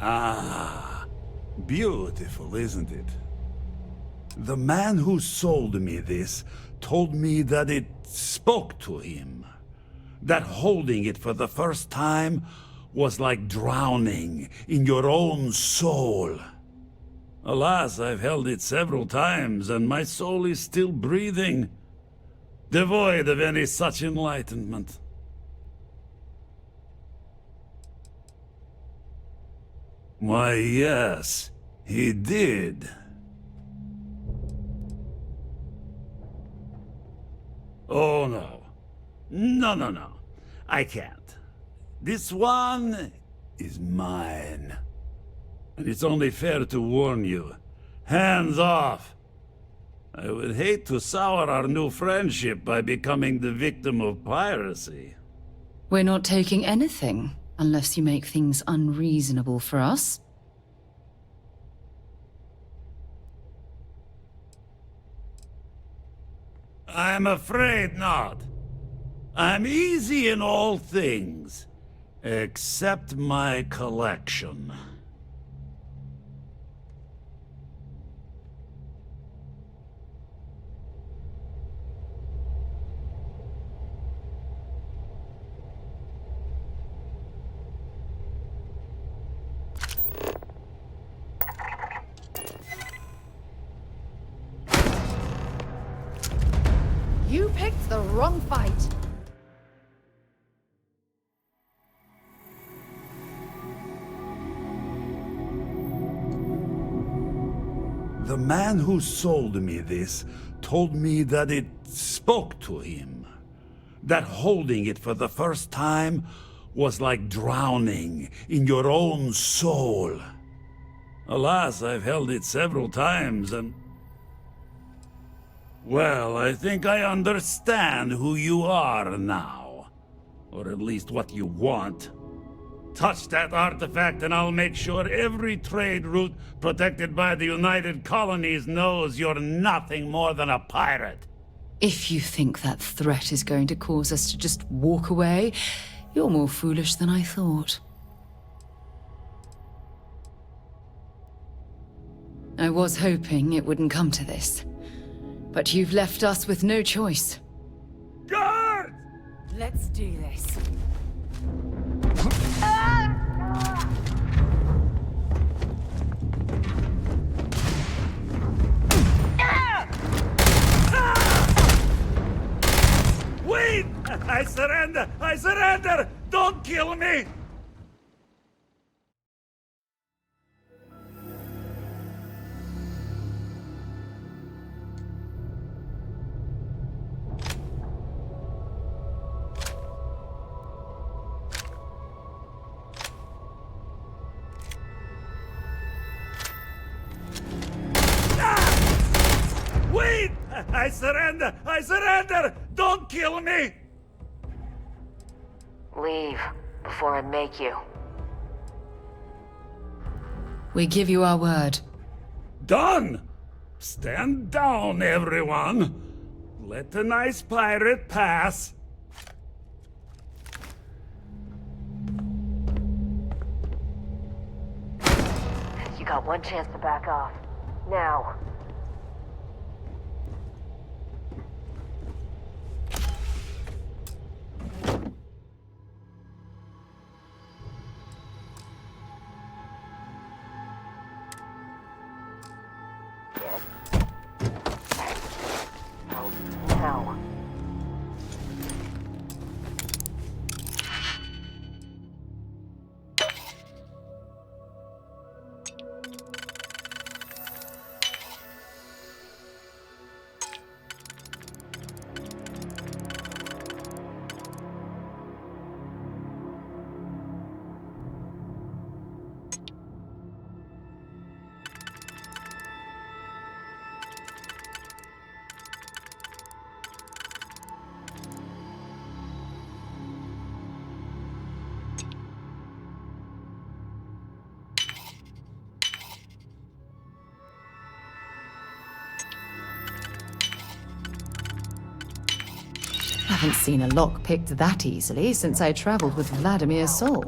Ah, beautiful, isn't it? The man who sold me this told me that it spoke to him. That holding it for the first time was like drowning in your own soul. Alas, I've held it several times, and my soul is still breathing, devoid of any such enlightenment. Why, yes, he did. Oh, no. No. I can't. This one is mine. And it's only fair to warn you. Hands off! I would hate to sour our new friendship by becoming the victim of piracy. We're not taking anything, unless you make things unreasonable for us. I'm afraid not. I'm easy in all things, except my collection. You picked the wrong fight. The man who sold me this told me that it spoke to him. That holding it for the first time was like drowning in your own soul. Alas, I've held it several times and... Well, I think I understand who you are now. Or at least what you want. Touch that artifact and I'll make sure every trade route protected by the United Colonies knows you're nothing more than a pirate. If you think that threat is going to cause us to just walk away, you're more foolish than I thought. I was hoping it wouldn't come to this, but you've left us with no choice. Guard! Let's do this. Wait! I surrender! I surrender! Don't kill me! Wait! I surrender! I surrender! Don't kill me! Leave before I make you. We give you our word. Done! Stand down, everyone. Let the nice pirate pass. You got one chance to back off. Now. Now. I haven't seen a lock picked that easily since I traveled with Vladimir's soul.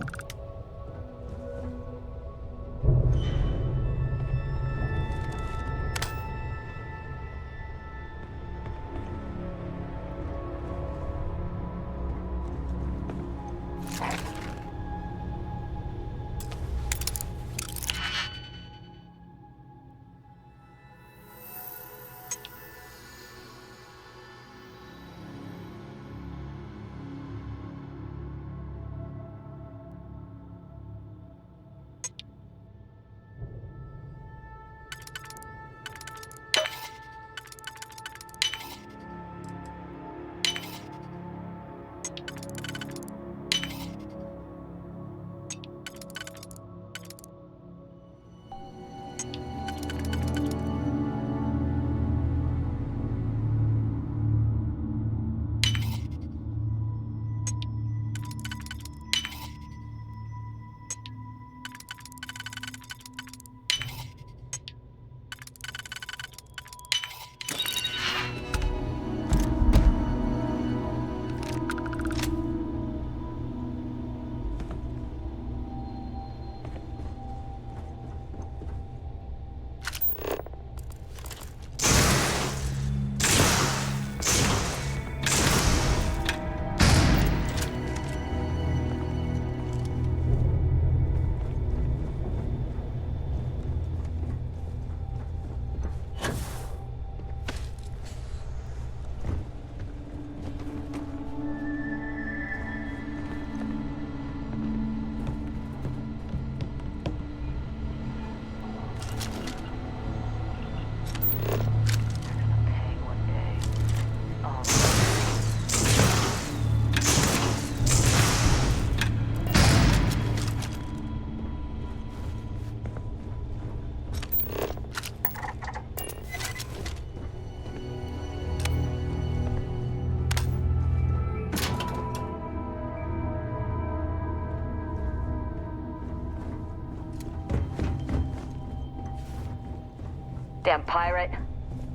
Goddamn pirate.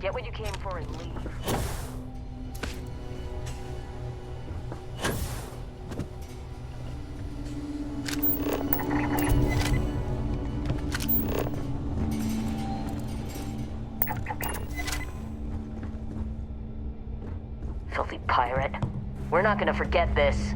Get what you came for and leave. Filthy pirate. We're not gonna forget this.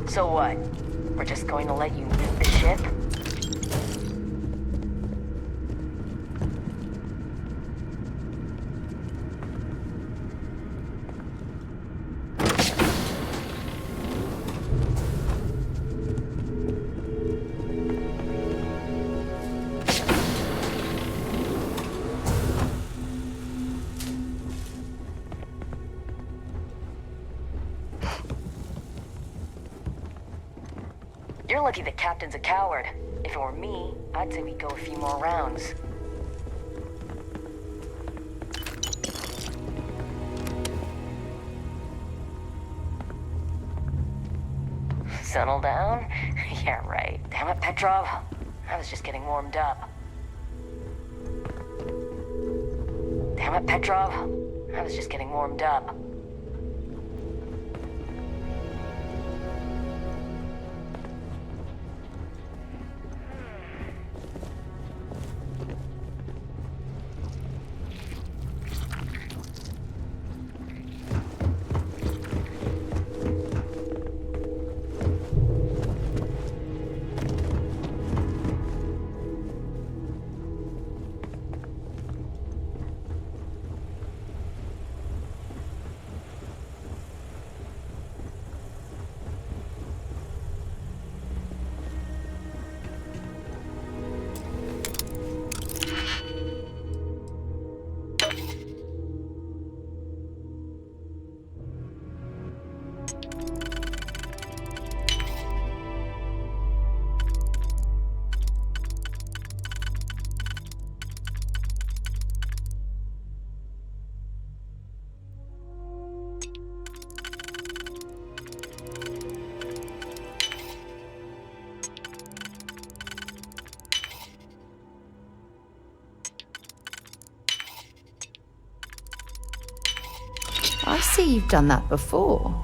So what? We're just going to let you nuke the ship? You're lucky the captain's a coward. If it were me, I'd say we'd go a few more rounds. Settle down? Yeah, right. Damn it, Petrov. I was just getting warmed up. Damn it, Petrov. I was just getting warmed up. I see you've done that before.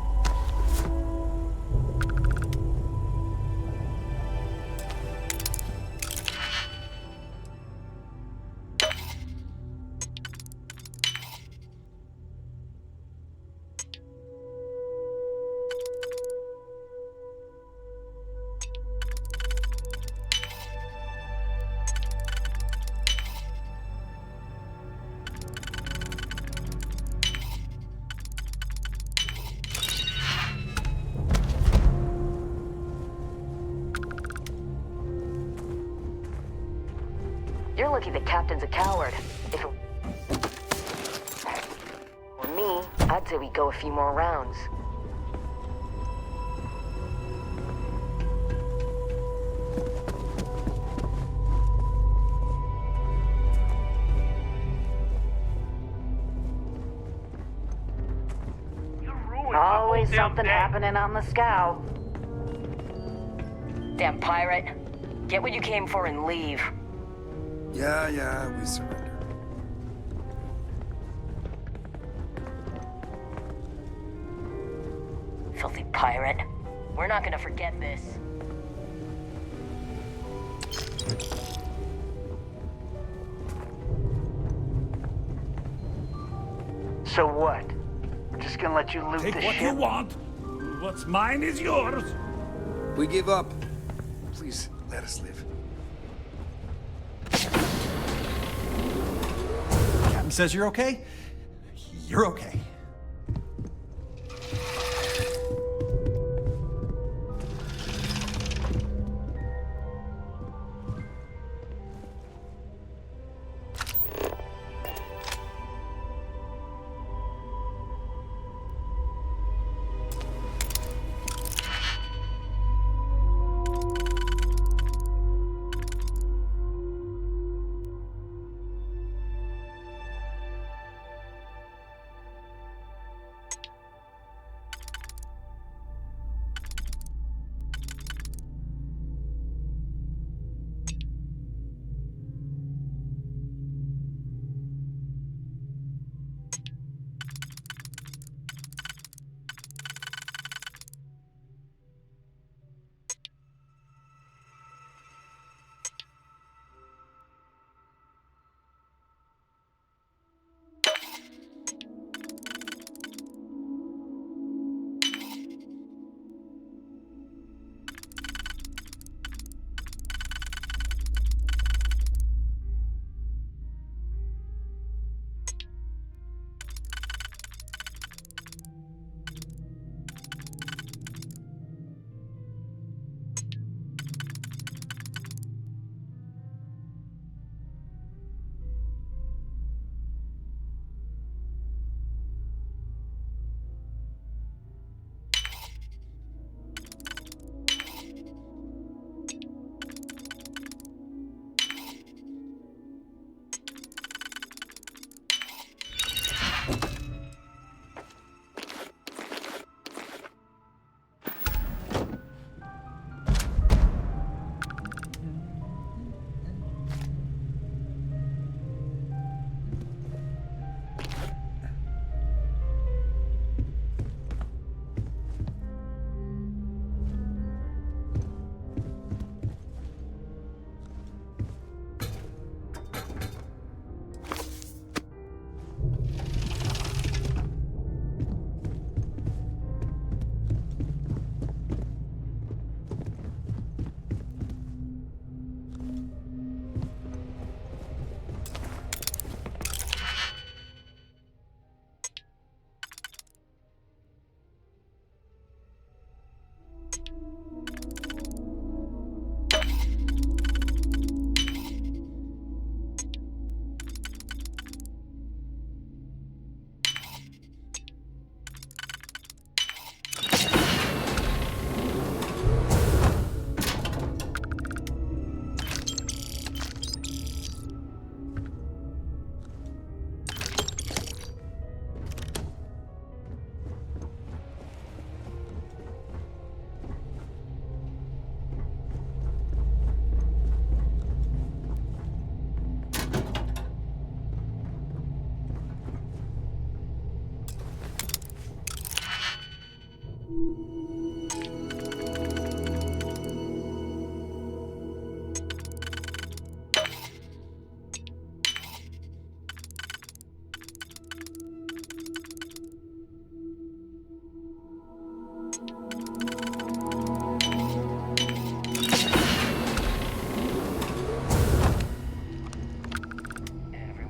You're lucky the captain's a coward. If it were me, I'd say we go a few more rounds. Always something happening on the scow. Damn pirate. Get what you came for and leave. Yeah, we surrender. Filthy pirate. We're not gonna forget this. So what? Just gonna let you loot Take the what ship? you want. What's mine is yours. We give up. Please, let us live. Captain says you're okay? You're okay.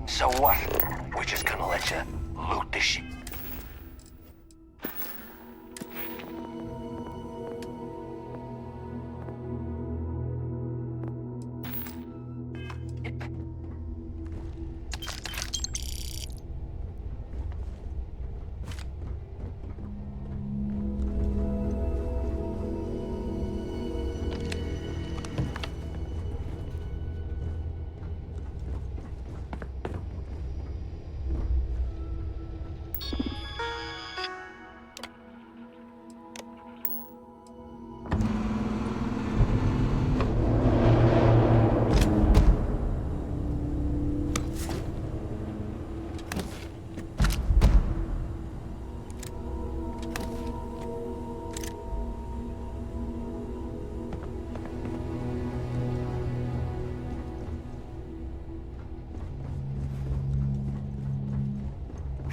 So what? We're just gonna let you loot the ship.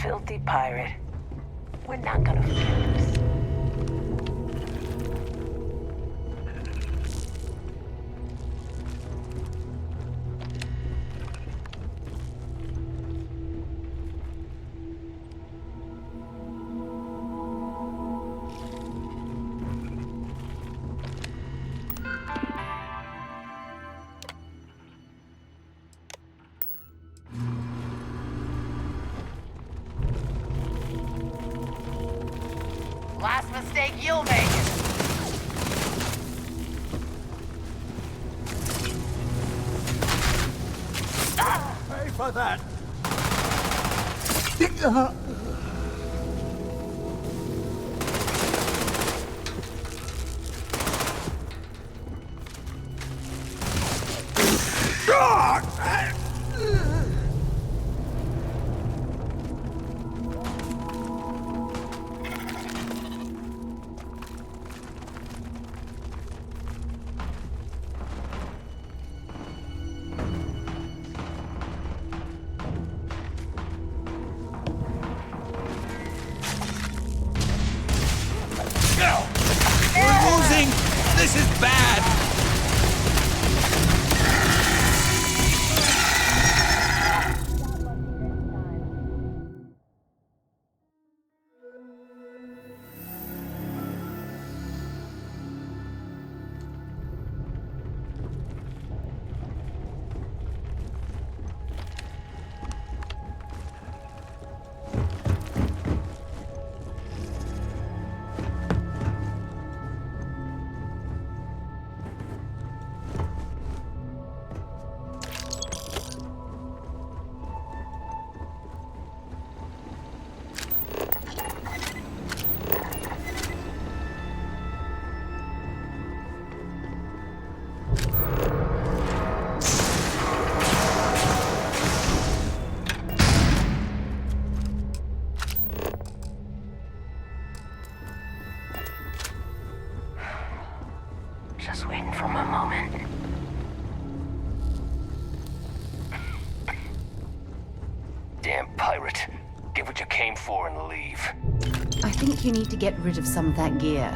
filthy pirate. We're not gonna forget this. Last mistake you'll make. Pay for that. We're losing! This is bad! Just waiting for my moment. Damn pirate. Get what you came for and leave. I think you need to get rid of some of that gear.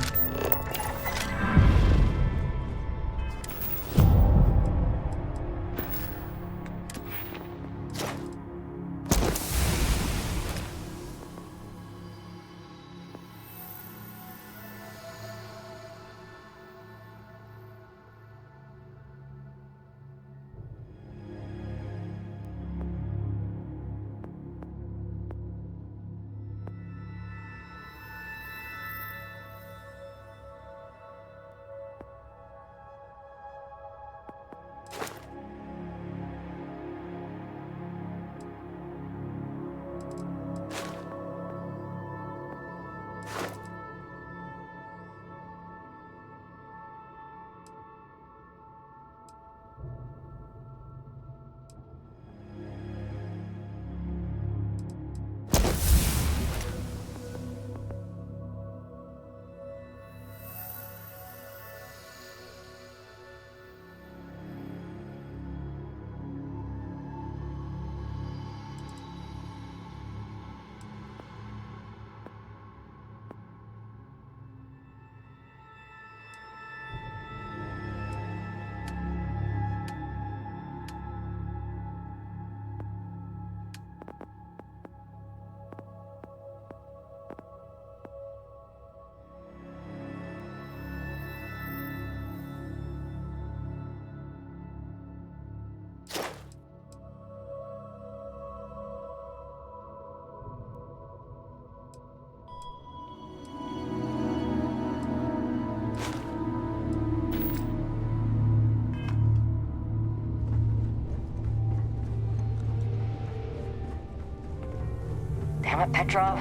Damn it, Petrov.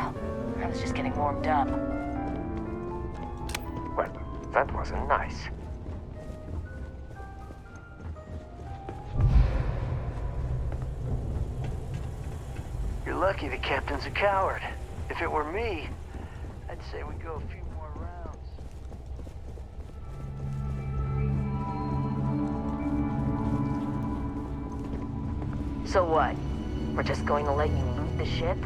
I was just getting warmed up. Well, that wasn't nice. You're lucky the captain's a coward. If it were me, I'd say we go a few more rounds. So what? We're just going to let you loot the ship?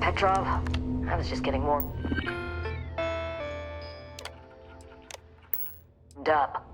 Petrov, I was just getting warmed up.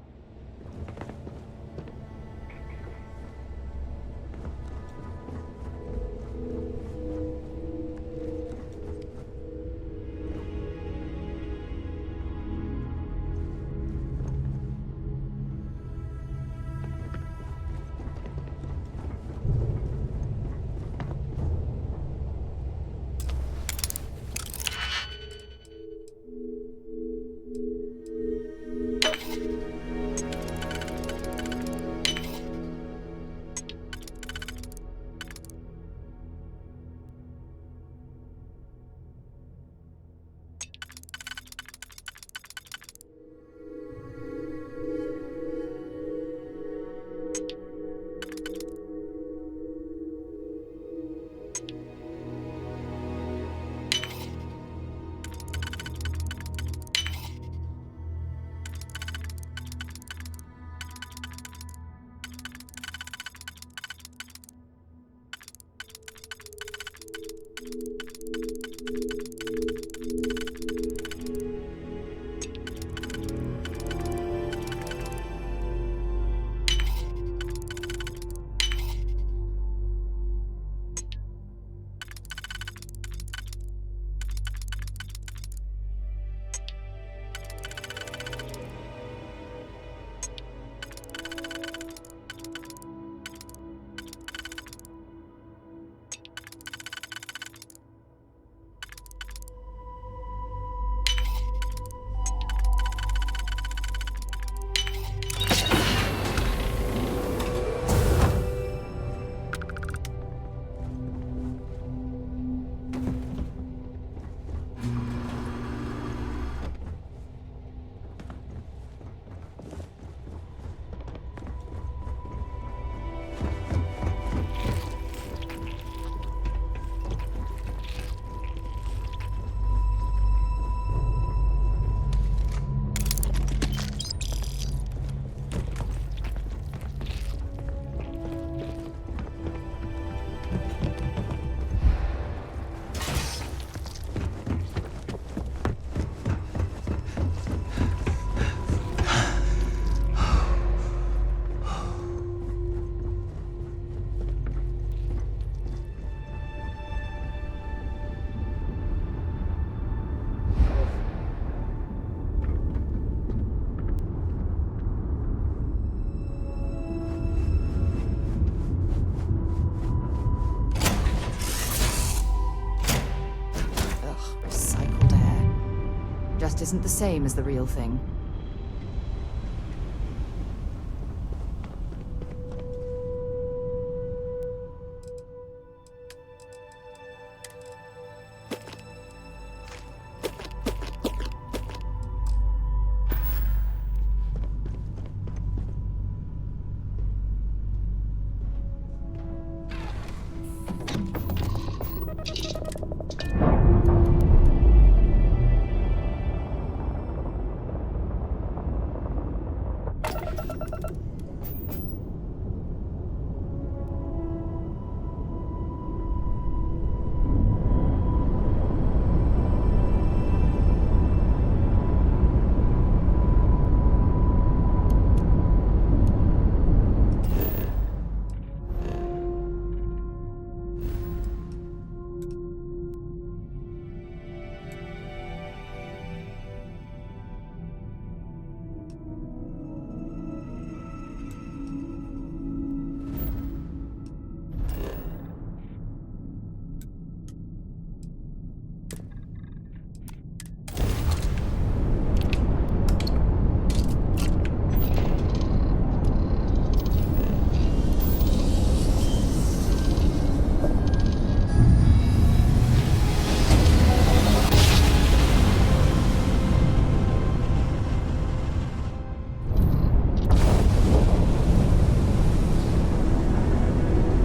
Just isn't the same as the real thing.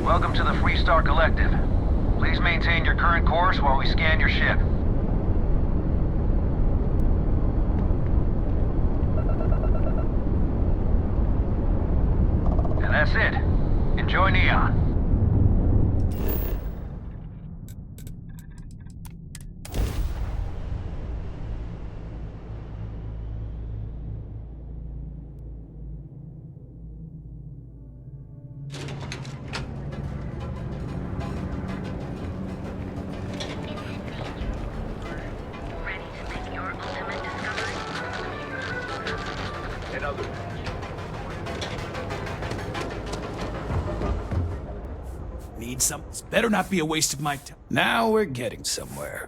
Welcome to the Freestar Collective. Please maintain your current course while we scan your ship. And that's it. Enjoy Neon. Need some? This better not be a waste of my time. Now we're getting somewhere.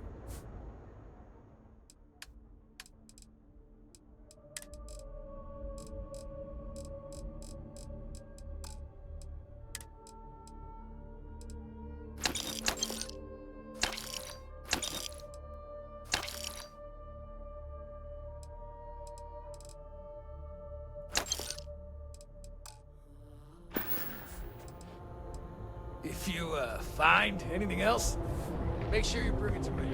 If you, find anything else, make sure you bring it to me.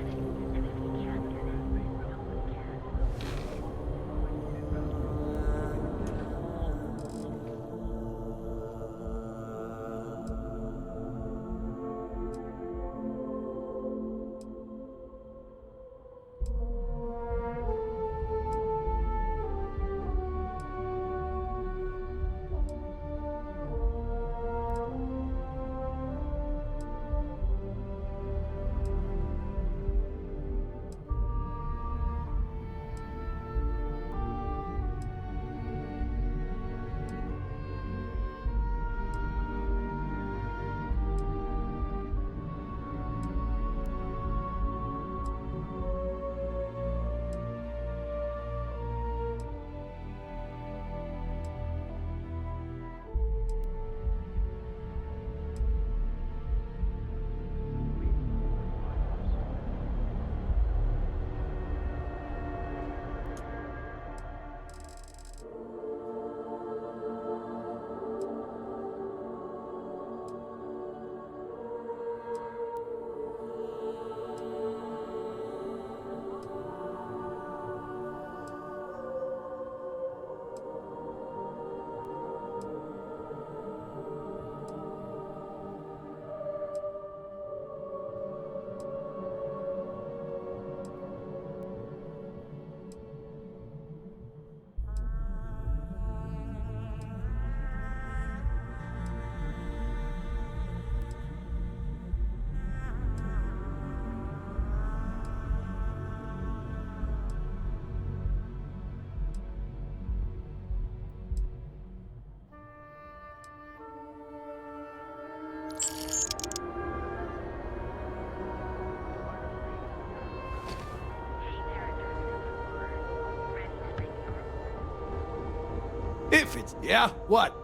If it's... Yeah? What?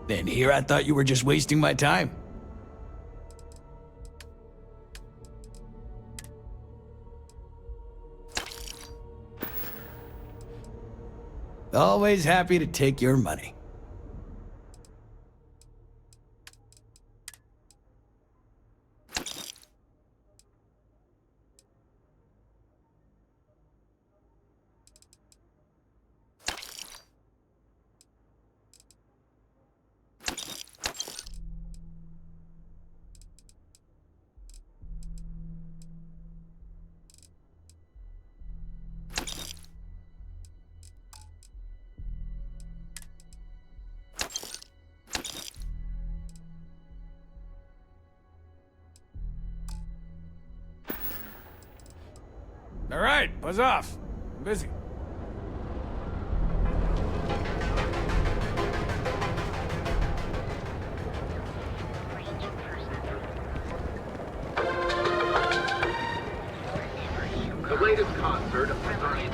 Then here I thought you were just wasting my time. Always happy to take your money. All right, buzz off. I'm busy. The latest concert of Starfield.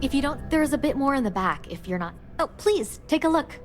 If you don't, there's a bit more in the back if you're not. Oh, please, take a look.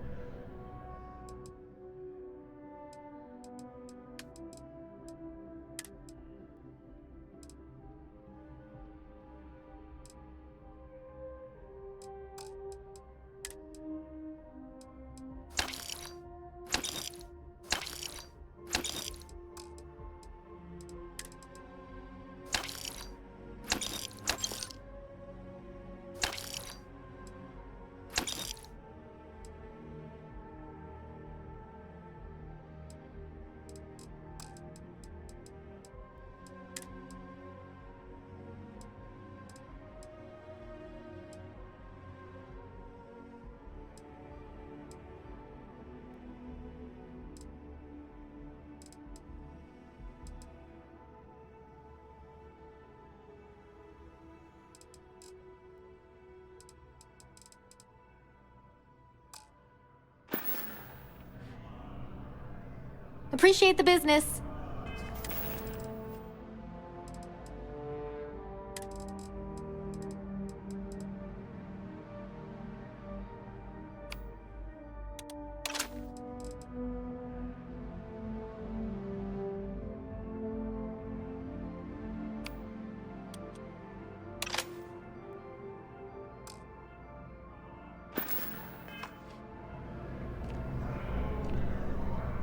Appreciate the business.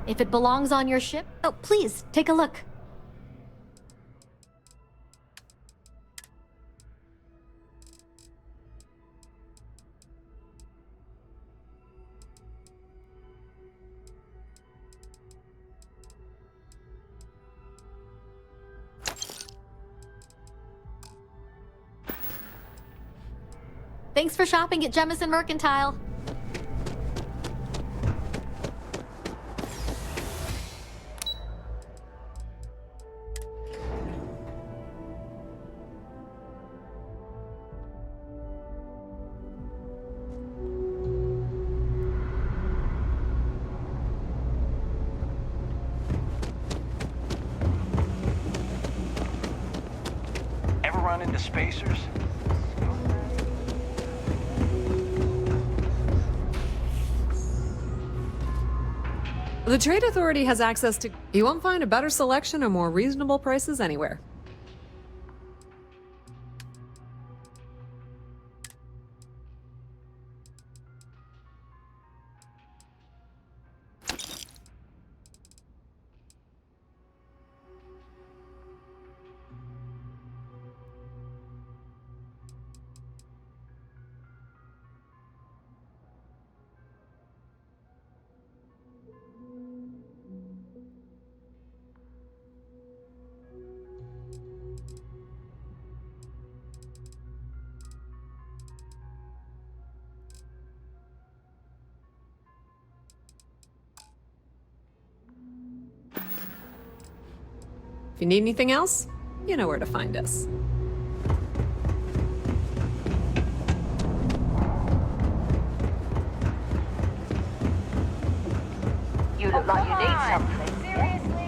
If it belongs on your ship, oh, please, take a look. Thanks for shopping at Jemison Mercantile. Ever run into spacers? The Trade Authority has access to... You won't find a better selection or more reasonable prices anywhere. If you need anything else, you know where to find us. You look like you need something. Seriously?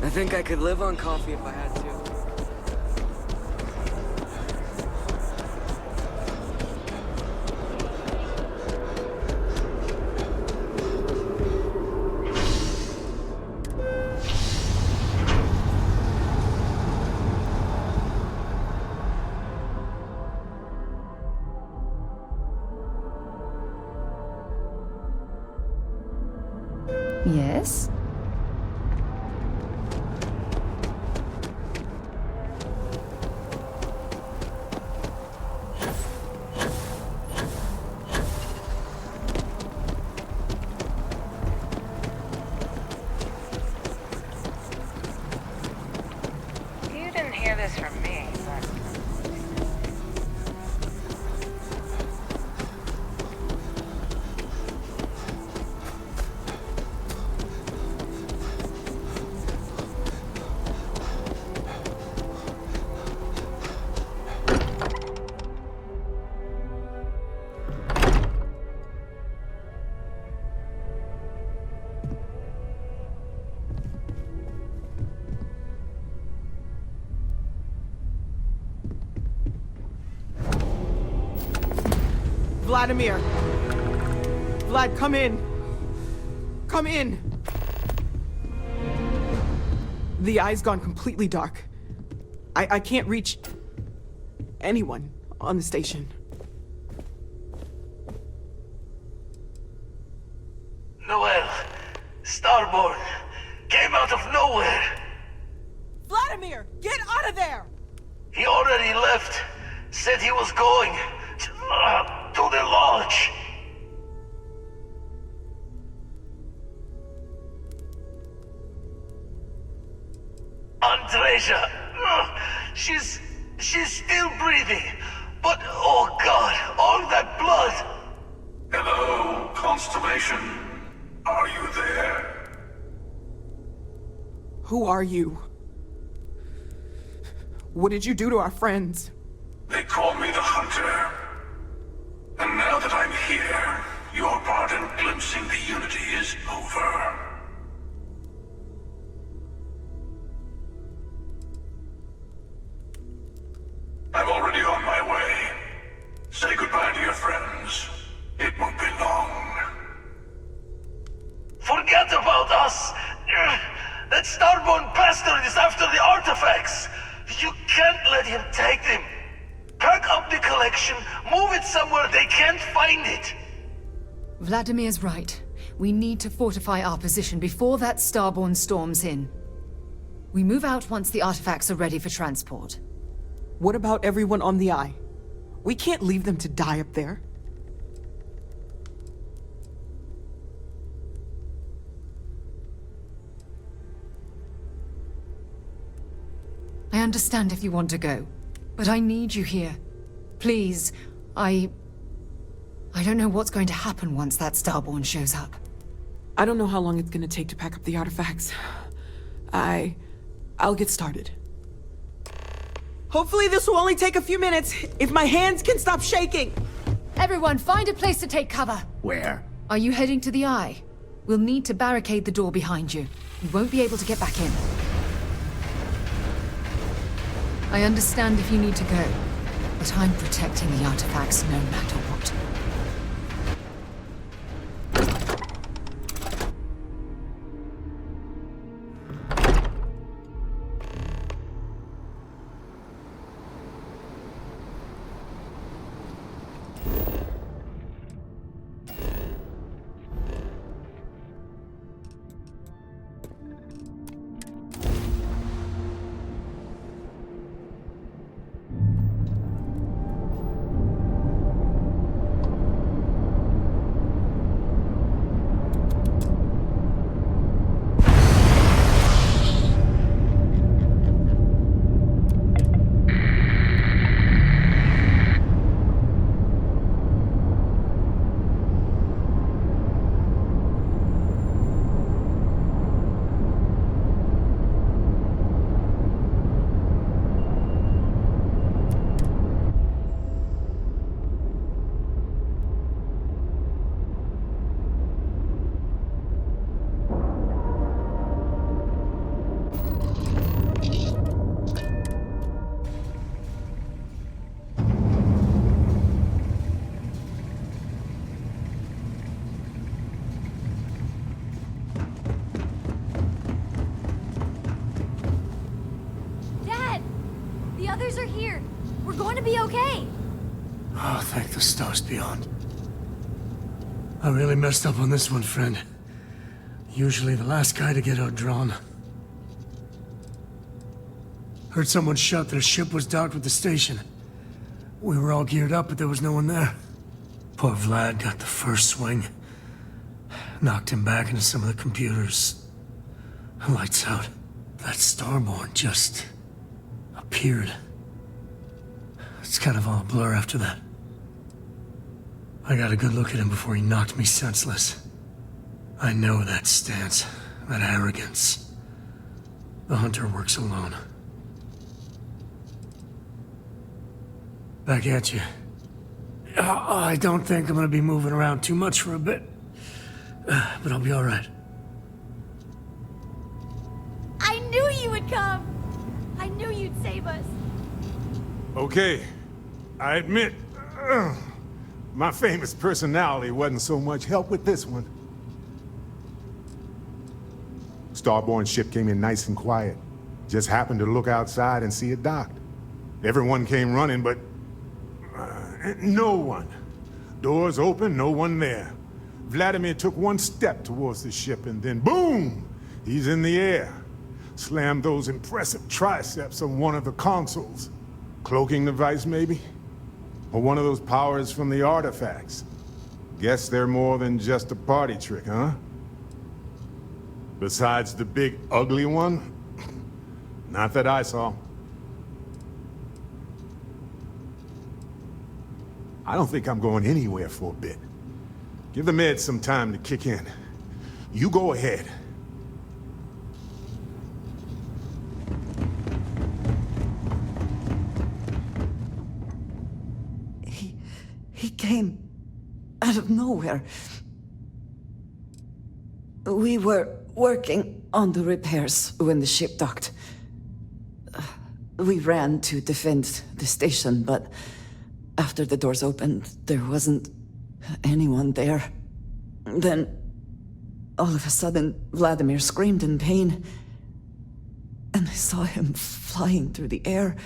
I think I could live on coffee if I had to. Yes? You didn't hear this from me, but... Vladimir! Vlad, come in! Come in! The eye's gone completely dark. I can't reach anyone on the station. Noel, Starborn, came out of nowhere. Vladimir, get out of there! He already left. Said he was going to the lodge. Andreja, she's still breathing, but oh God, all that blood. Hello, Constellation. Are you there? Who are you? What did you do to our friends? They call me the Hunter. And now that I'm here, your part in glimpsing the Unity is over. I'm already on my way. Say goodbye to your friends. It won't be long. Forget about us! That Starborn bastard is after the artifacts! You can't let him take them! Pack up the collection, move it somewhere they can't find it! Vladimir's right. We need to fortify our position before that Starborn storms in. We move out once the artifacts are ready for transport. What about everyone on the Eye? We can't leave them to die up there. I understand if you want to go, but I need you here. Please, I don't know what's going to happen once that Starborn shows up. I don't know how long it's gonna take to pack up the artifacts. I'll get started. Hopefully this will only take a few minutes, if my hands can stop shaking! Everyone, find a place to take cover! Where? Are you heading to the Eye? We'll need to barricade the door behind you. You won't be able to get back in. I understand if you need to go, but I'm protecting the artifacts no matter what. others are here. We're going to be okay. Oh, thank the stars beyond. I really messed up on this one, friend. Usually the last guy to get outdrawn. Heard someone shout that a ship was docked with the station. We were all geared up, but there was no one there. Poor Vlad got the first swing. Knocked him back into some of the computers. Lights out. That Starborn just appeared. It's kind of all a blur after that. I got a good look at him before he knocked me senseless. I know that stance, that arrogance. The Hunter works alone. Back at you. I don't think I'm gonna be moving around too much for a bit. But I'll be all right. I knew you would come! I knew you'd save us. Okay, I admit, My famous personality wasn't so much help with this one. Starborn's ship came in nice and quiet. Just happened to look outside and see it docked. Everyone came running, but no one. Doors open, no one there. Vladimir took one step towards the ship and then boom! He's in the air. Slammed those impressive triceps on one of the consoles. Cloaking device, maybe? Or one of those powers from the artifacts. Guess they're more than just a party trick, huh? Besides the big, ugly one? Not that I saw. I don't think I'm going anywhere for a bit. Give the meds some time to kick in. You go ahead. He came out of nowhere. We were working on the repairs when the ship docked. We ran to defend the station, but after the doors opened, there wasn't anyone there. Then, all of a sudden, Vladimir screamed in pain, and I saw him flying through the air.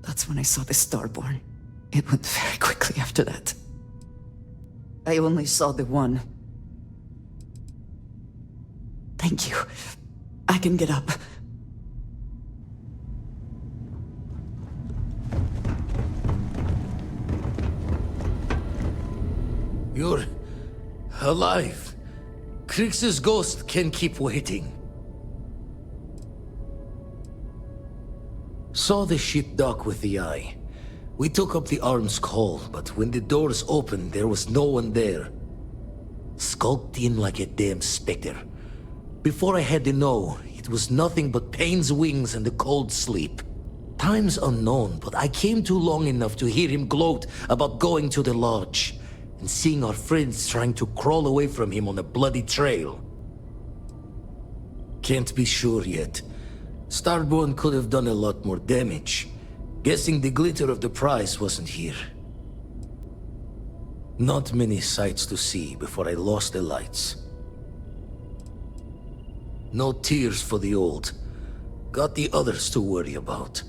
That's when I saw the Starborn. It went very quickly after that. I only saw the one. Thank you. I can get up. You're alive. Krix's ghost can keep waiting. Saw the ship dock with the eye. We took up the arm's call, but when the doors opened, there was no one there. Skulked in like a damn specter. Before I had to know, it was nothing but pain's wings and a cold sleep. Time's unknown, but I came too long enough to hear him gloat about going to the lodge and seeing our friends trying to crawl away from him on a bloody trail. Can't be sure yet. Starborn could have done a lot more damage. Guessing the glitter of the prize wasn't here. Not many sights to see before I lost the lights. No tears for the old. Got the others to worry about.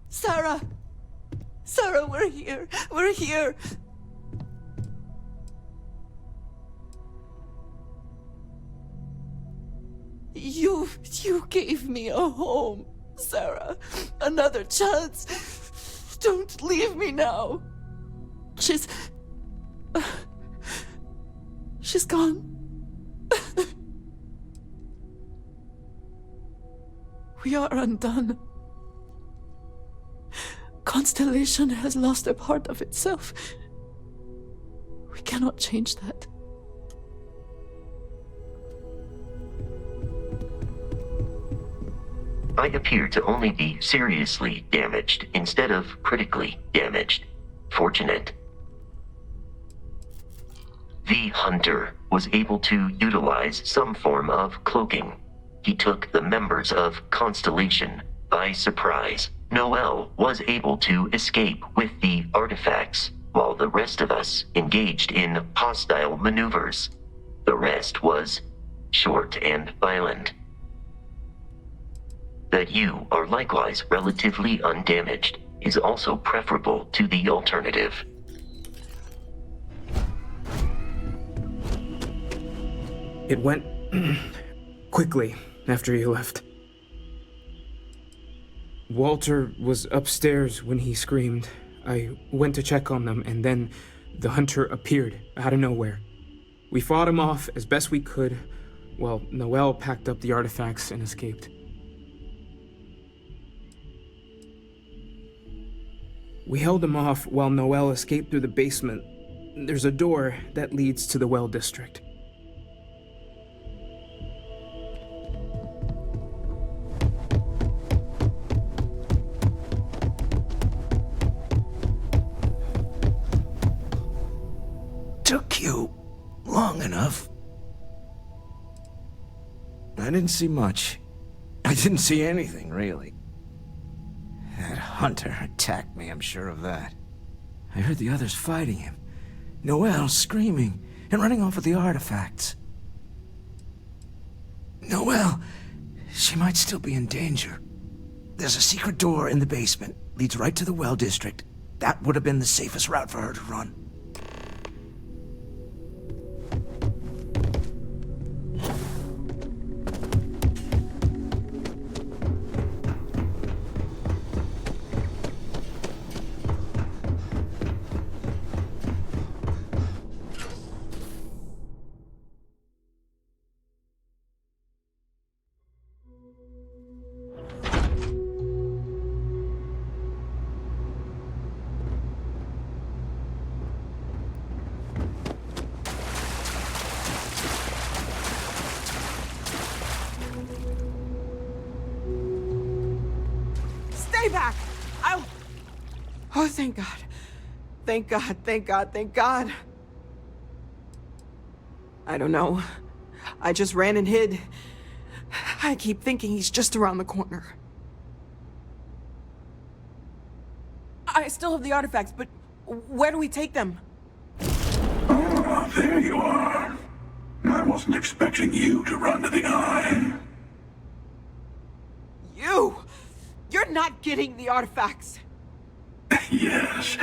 Sarah! Sarah, we're here! We're here! You gave me a home, Sarah. Another chance. Don't leave me now. She's gone. We are undone. Constellation has lost a part of itself. We cannot change that. I appear to only be seriously damaged instead of critically damaged. Fortunate. The Hunter was able to utilize some form of cloaking. He took the members of Constellation by surprise. Noel was able to escape with the artifacts, while the rest of us engaged in hostile maneuvers. The rest was short and violent. That you are likewise relatively undamaged is also preferable to the alternative. It went quickly after you left. Walter was upstairs when he screamed. I went to check on them, and then the hunter appeared out of nowhere. We fought him off as best we could, while Noel packed up the artifacts and escaped. We held him off while Noel escaped through the basement. There's a door that leads to the well district. Took you long enough. I didn't see much. I didn't see anything, really. That hunter attacked me, I'm sure of that. I heard the others fighting him. Noelle screaming and running off with the artifacts. Noelle, she might still be in danger. There's a secret door in the basement, leads right to the well district. That would have been the safest route for her to run. Stay back! Oh, thank God. Thank God, thank God, thank God. I don't know. I just ran and hid. I keep thinking he's just around the corner. I still have the artifacts, but where do we take them? Ah, there you are. I wasn't expecting you to run to the eye. You! You're not getting the artifacts! Yes.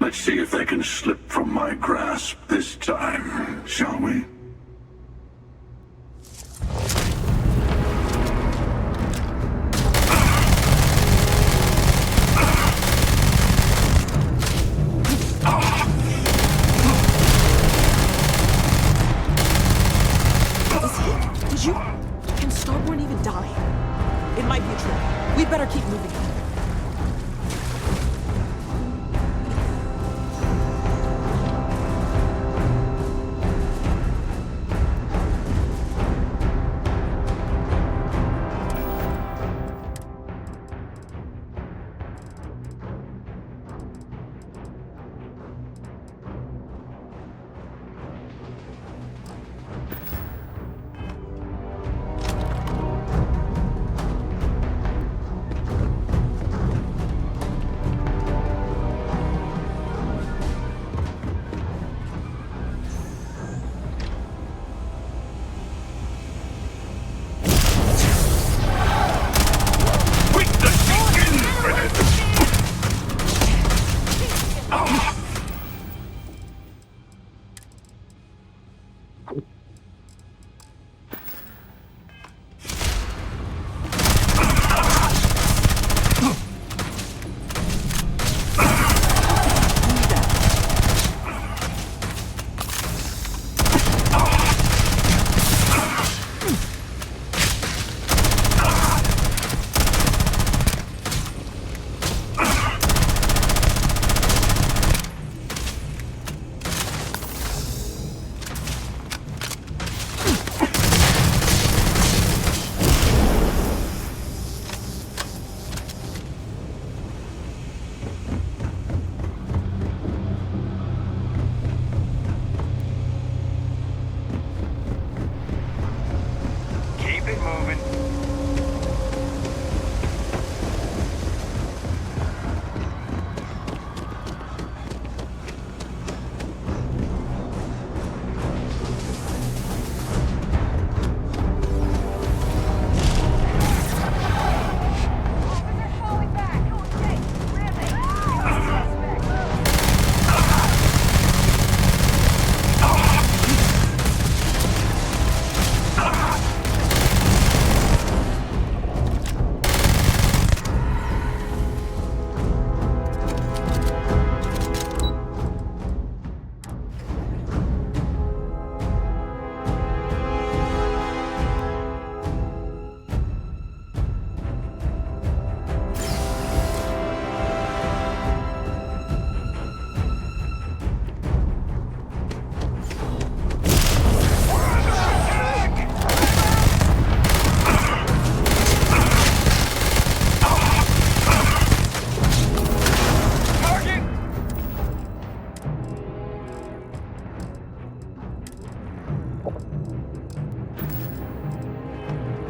Let's see if they can slip from my grasp this time, shall we? Did you? Can Starborn even die? It might be a trick. We'd better keep moving.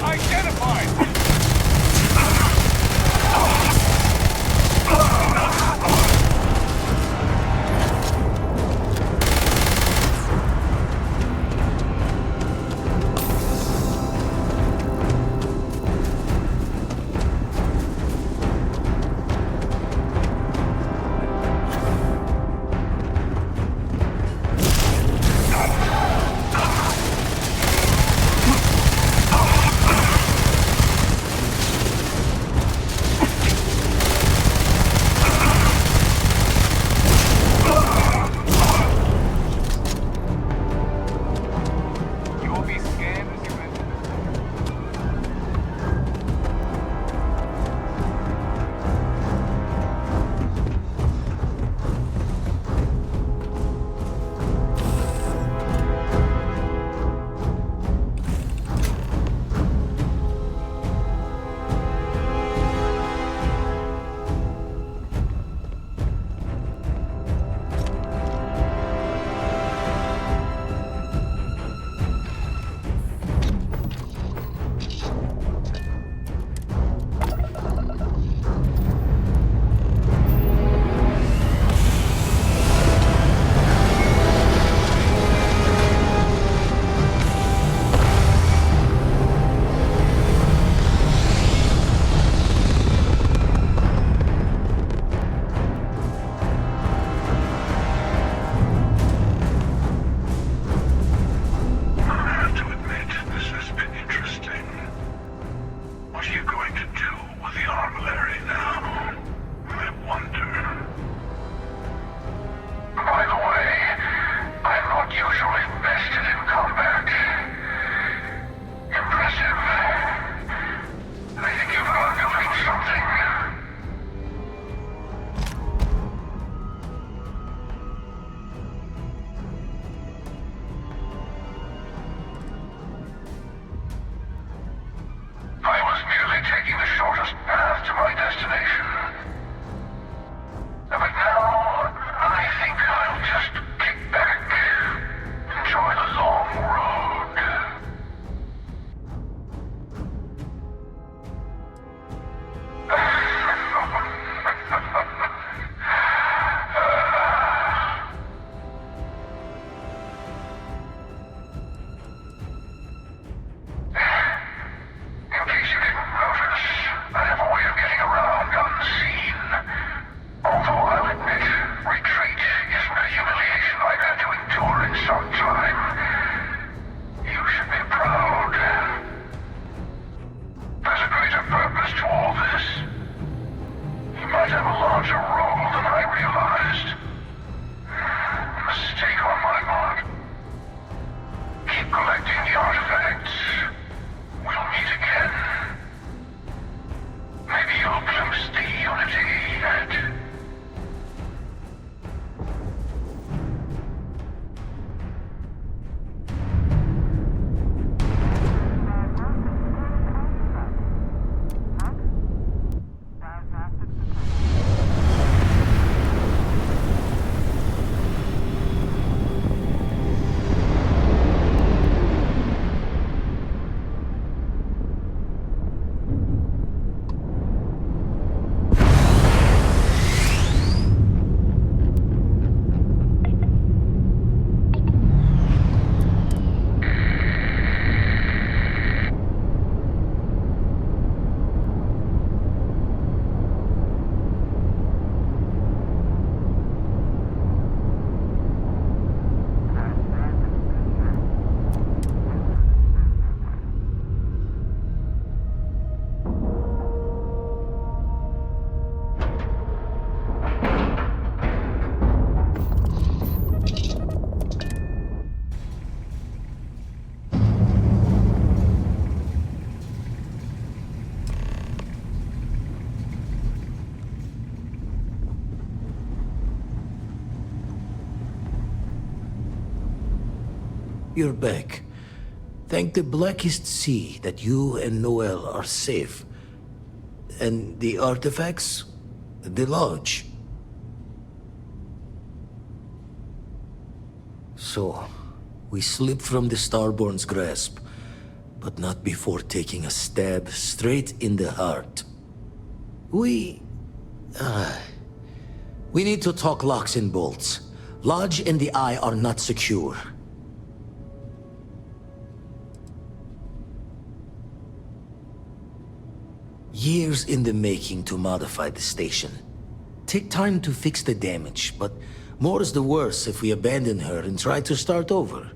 Identified! You're back. Thank the blackest sea that you and Noel are safe. And the artifacts? The lodge. So, We slipped from the Starborn's grasp, but not before taking a stab straight in the heart. We need to talk locks and bolts. Lodge and the Eye are not secure. Years in the making to modify the station. Take time to fix the damage, but more is the worse if we abandon her and try to start over.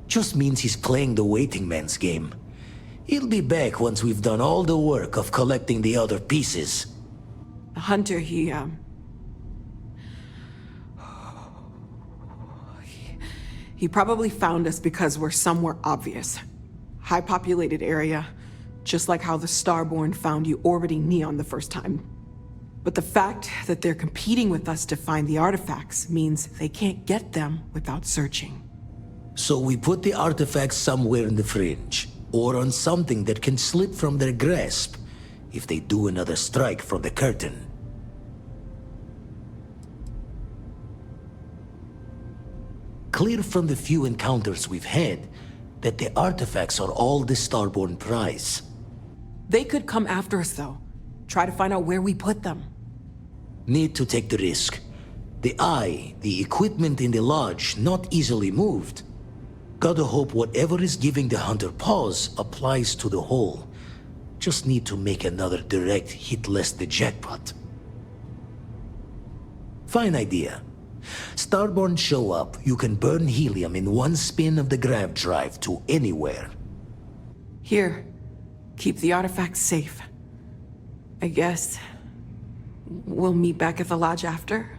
Just means he's playing the waiting man's game. He'll be back once we've done all the work of collecting the other pieces. Hunter, he probably found us because we're somewhere obvious. High-populated area, just like how the Starborn found you orbiting Neon the first time. But the fact that they're competing with us to find the artifacts means they can't get them without searching. So we put the artifacts somewhere in the fringe, or on something that can slip from their grasp if they do another strike from the curtain. Clear from the few encounters we've had that the artifacts are all the Starborn prize. They could come after us, though. Try to find out where we put them. Need to take the risk. The Eye, the equipment in the lodge, not easily moved. Gotta hope whatever is giving the Hunter pause applies to the whole. Just need to make another direct hit less the jackpot. Fine idea. Starborn show up, you can burn helium in one spin of the grav drive to anywhere. Here, keep the artifacts safe. I guess we'll meet back at the lodge after?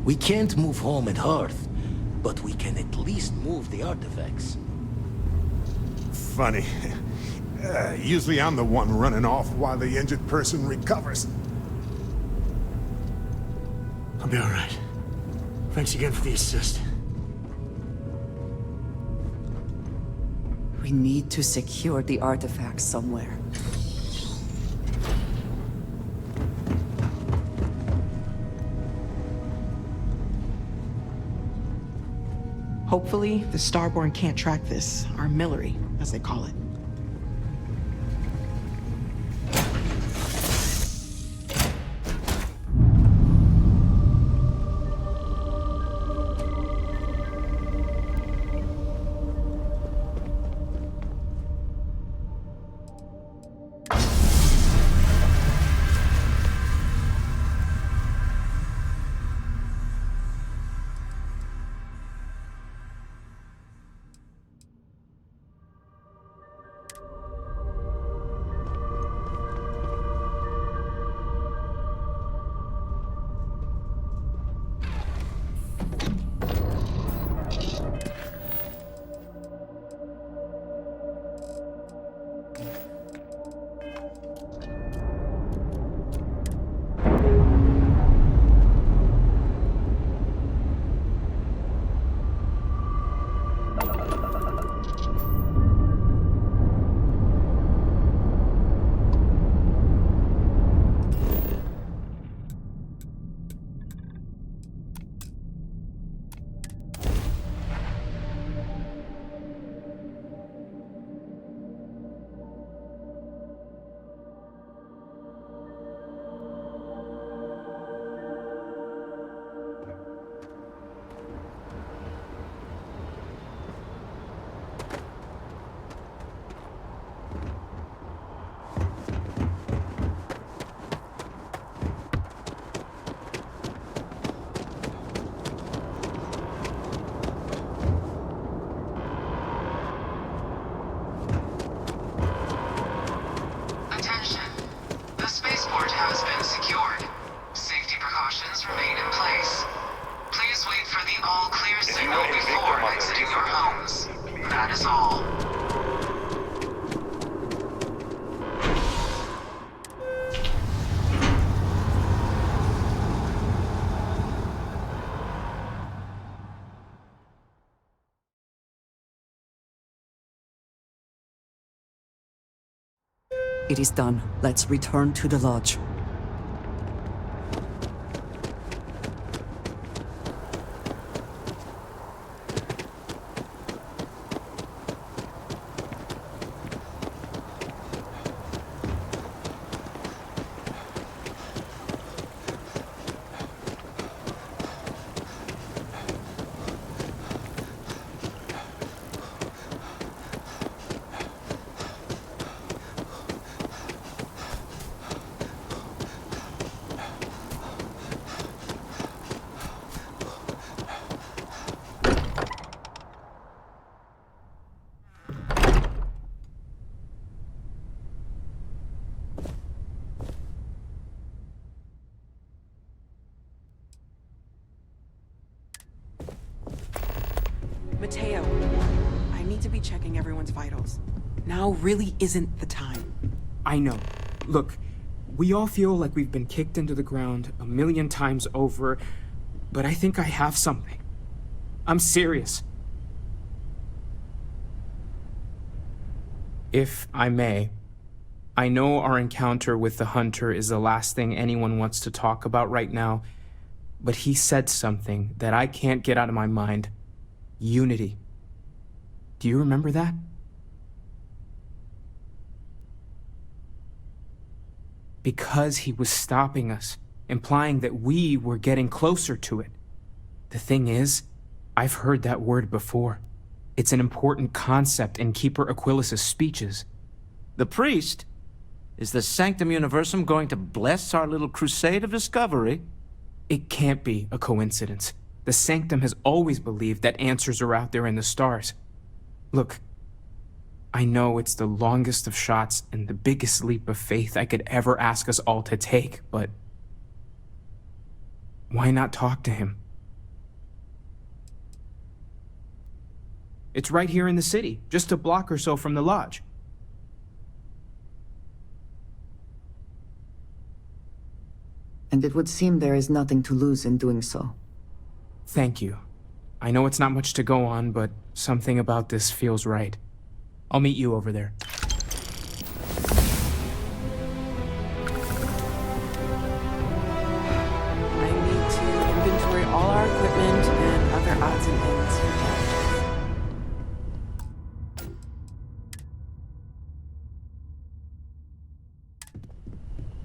We can't move home and hearth, but we can at least move the artifacts. Funny. Usually I'm the one running off while the injured person recovers. I'll be all right. Thanks again for the assist. We need to secure the artifacts somewhere. Hopefully, the Starborn can't track this, armillary, as they call it. That is all. It is done. Let's return to the lodge. Mateo, I need to be checking everyone's vitals. Now really isn't the time. I know. Look, we all feel like we've been kicked into the ground a million times over, but I think I have something. I'm serious. If I may, I know our encounter with the Hunter is the last thing anyone wants to talk about right now, but he said something that I can't get out of my mind. Unity. Do you remember that? Because he was stopping us, implying that we were getting closer to it. The thing is, I've heard that word before. It's an important concept in Keeper Aquilas's speeches. The priest? Is the Sanctum Universum going to bless our little crusade of discovery? It can't be a coincidence. The Sanctum has always believed that answers are out there in the stars. Look, I know it's the longest of shots and the biggest leap of faith I could ever ask us all to take, but why not talk to him? It's right here in the city, just a block or so from the lodge. And it would seem there is nothing to lose in doing so. Thank you. I know it's not much to go on, but something about this feels right. I'll meet you over there. I need to inventory all our equipment and other odds and ends.